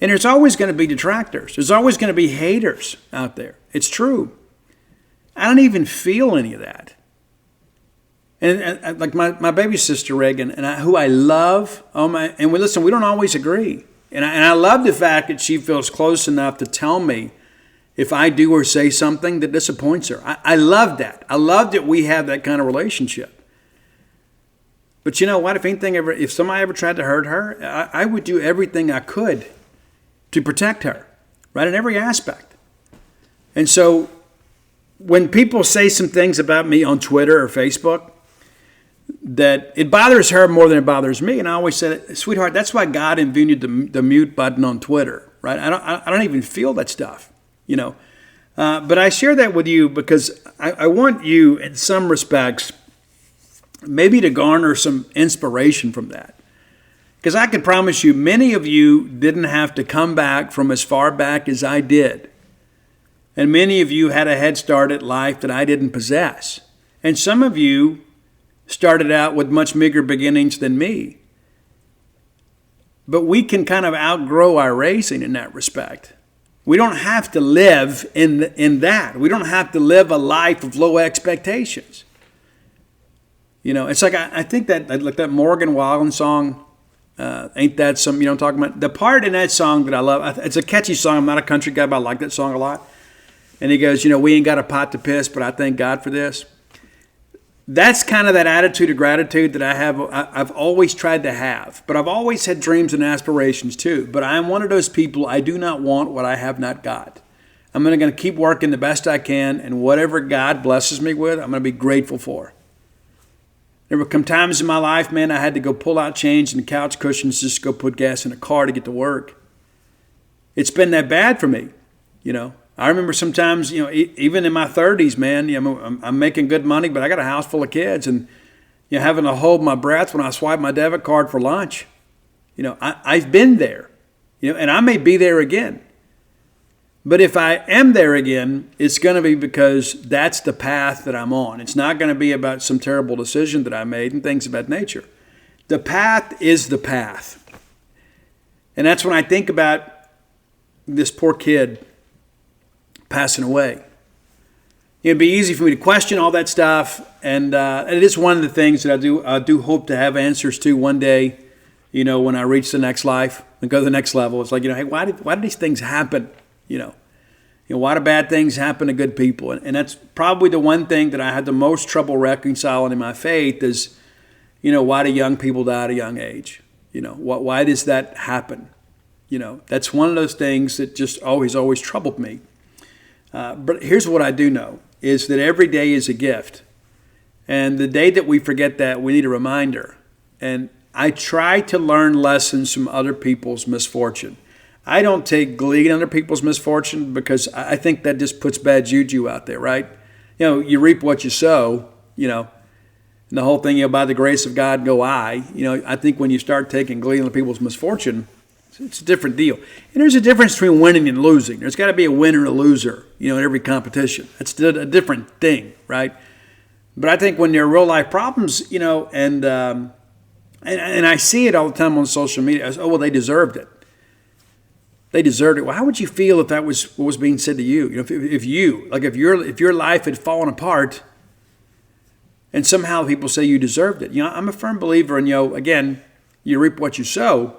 And there's always going to be detractors. There's always going to be haters out there. It's true. I don't even feel any of that. And like my baby sister Reagan, who I love, and we don't always agree. And I love the fact that she feels close enough to tell me if I do or say something that disappoints her. I love that. I love that we have that kind of relationship. But you know what? If somebody ever tried to hurt her, I would do everything I could to protect her, right, in every aspect. And so when people say some things about me on Twitter or Facebook, that it bothers her more than it bothers me. And I always said, sweetheart, that's why God invented the mute button on Twitter, right? I don't even feel that stuff, But I share that with you because I want you, in some respects, maybe to garner some inspiration from that. Because I can promise you, many of you didn't have to come back from as far back as I did. And many of you had a head start at life that I didn't possess. And some of you started out with much bigger beginnings than me. But we can kind of outgrow our racing in that respect. We don't have to live in that. We don't have to live a life of low expectations. It's like I think that Morgan Wallen song, Ain't That Something, I'm talking about? The part in that song that I love, it's a catchy song. I'm not a country guy, but I like that song a lot. And he goes, we ain't got a pot to piss, but I thank God for this. That's kind of that attitude of gratitude that I've always tried to have. But I've always had dreams and aspirations too. But I am one of those people, I do not want what I have not got. I'm going to keep working the best I can, and whatever God blesses me with, I'm going to be grateful for. There will come times in my life, man, I had to go pull out change and couch cushions just to go put gas in a car to get to work. It's been that bad for me, I remember sometimes, even in my 30s, man, I'm making good money, but I got a house full of kids and, having to hold my breath when I swipe my debit card for lunch. I've been there, and I may be there again. But if I am there again, it's going to be because that's the path that I'm on. It's not going to be about some terrible decision that I made and things of that nature. The path is the path. And that's when I think about this poor kid passing away. It'd be easy for me to question all that stuff, and it is one of the things that I do hope to have answers to one day. When I reach the next life and go to the next level, it's like, hey, why did these things happen? Why do bad things happen to good people? And that's probably the one thing that I had the most trouble reconciling in my faith is, why do young people die at a young age? Why does that happen? That's one of those things that just always troubled me. But here's what I do know, is that every day is a gift. And the day that we forget that, we need a reminder. And I try to learn lessons from other people's misfortune. I don't take glee in other people's misfortune because I think that just puts bad juju out there, right? You reap what you sow, and the whole thing, by the grace of God go I. I think when you start taking glee in other people's misfortune, it's a different deal. And there's a difference between winning and losing. There's got to be a winner and a loser, in every competition. It's a different thing, right? But I think when there are real life problems, and I see it all the time on social media. They deserved it. They deserved it. Well, how would you feel if that was what was being said to you? If your life had fallen apart, and somehow people say you deserved it. I'm a firm believer in, again, you reap what you sow.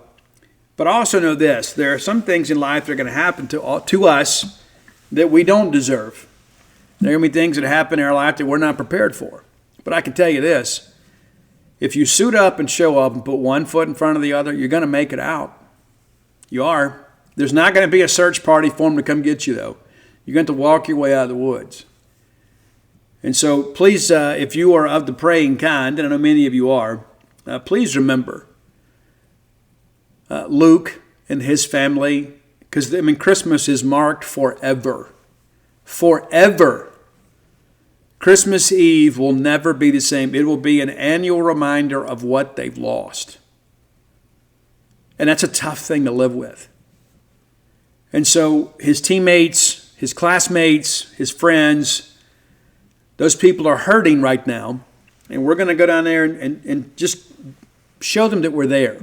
But I also know this, there are some things in life that are going to happen to us that we don't deserve. There are going to be things that happen in our life that we're not prepared for. But I can tell you this, if you suit up and show up and put one foot in front of the other, you're going to make it out. You are. There's not going to be a search party for them to come get you, though. You're going to walk your way out of the woods. And so please, if you are of the praying kind, and I know many of you are, please remember Luke and his family, because Christmas is marked forever. Forever. Christmas Eve will never be the same. It will be an annual reminder of what they've lost. And that's a tough thing to live with. And so his teammates, his classmates, his friends, those people are hurting right now. And we're going to go down there and just show them that we're there.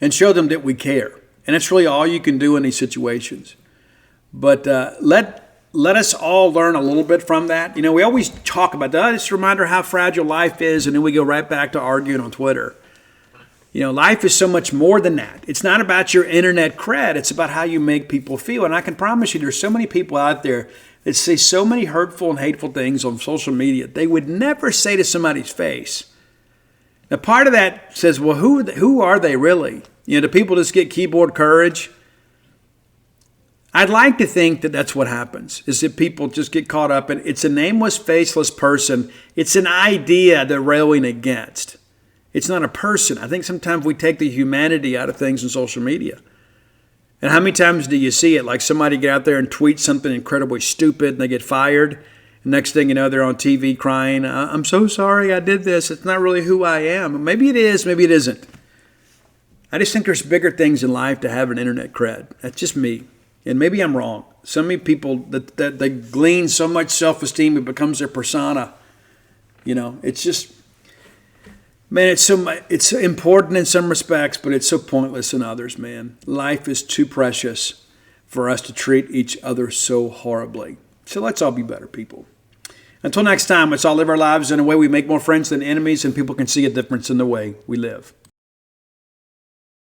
And show them that we care. And that's really all you can do in these situations. But let us all learn a little bit from that. We always talk about that. It's a reminder how fragile life is, and then we go right back to arguing on Twitter. Life is so much more than that. It's not about your internet cred. It's about how you make people feel. And I can promise you there's so many people out there that say so many hurtful and hateful things on social media they would never say to somebody's face. Now, part of that says, well, who are they really? Do people just get keyboard courage? I'd like to think that that's what happens, is that people just get caught up in it's a nameless, faceless person. It's an idea they're railing against. It's not a person. I think sometimes we take the humanity out of things in social media. And how many times do you see it? Like somebody get out there and tweet something incredibly stupid and they get fired. And next thing you know, they're on TV crying, I'm so sorry I did this. It's not really who I am. Maybe it is, maybe it isn't. I just think there's bigger things in life to have an internet cred. That's just me. And maybe I'm wrong. So many people that they glean so much self-esteem it becomes their persona. It's just, man, it's important in some respects, but it's so pointless in others, man. Life is too precious for us to treat each other so horribly. So let's all be better people. Until next time, let's all live our lives in a way we make more friends than enemies and people can see a difference in the way we live.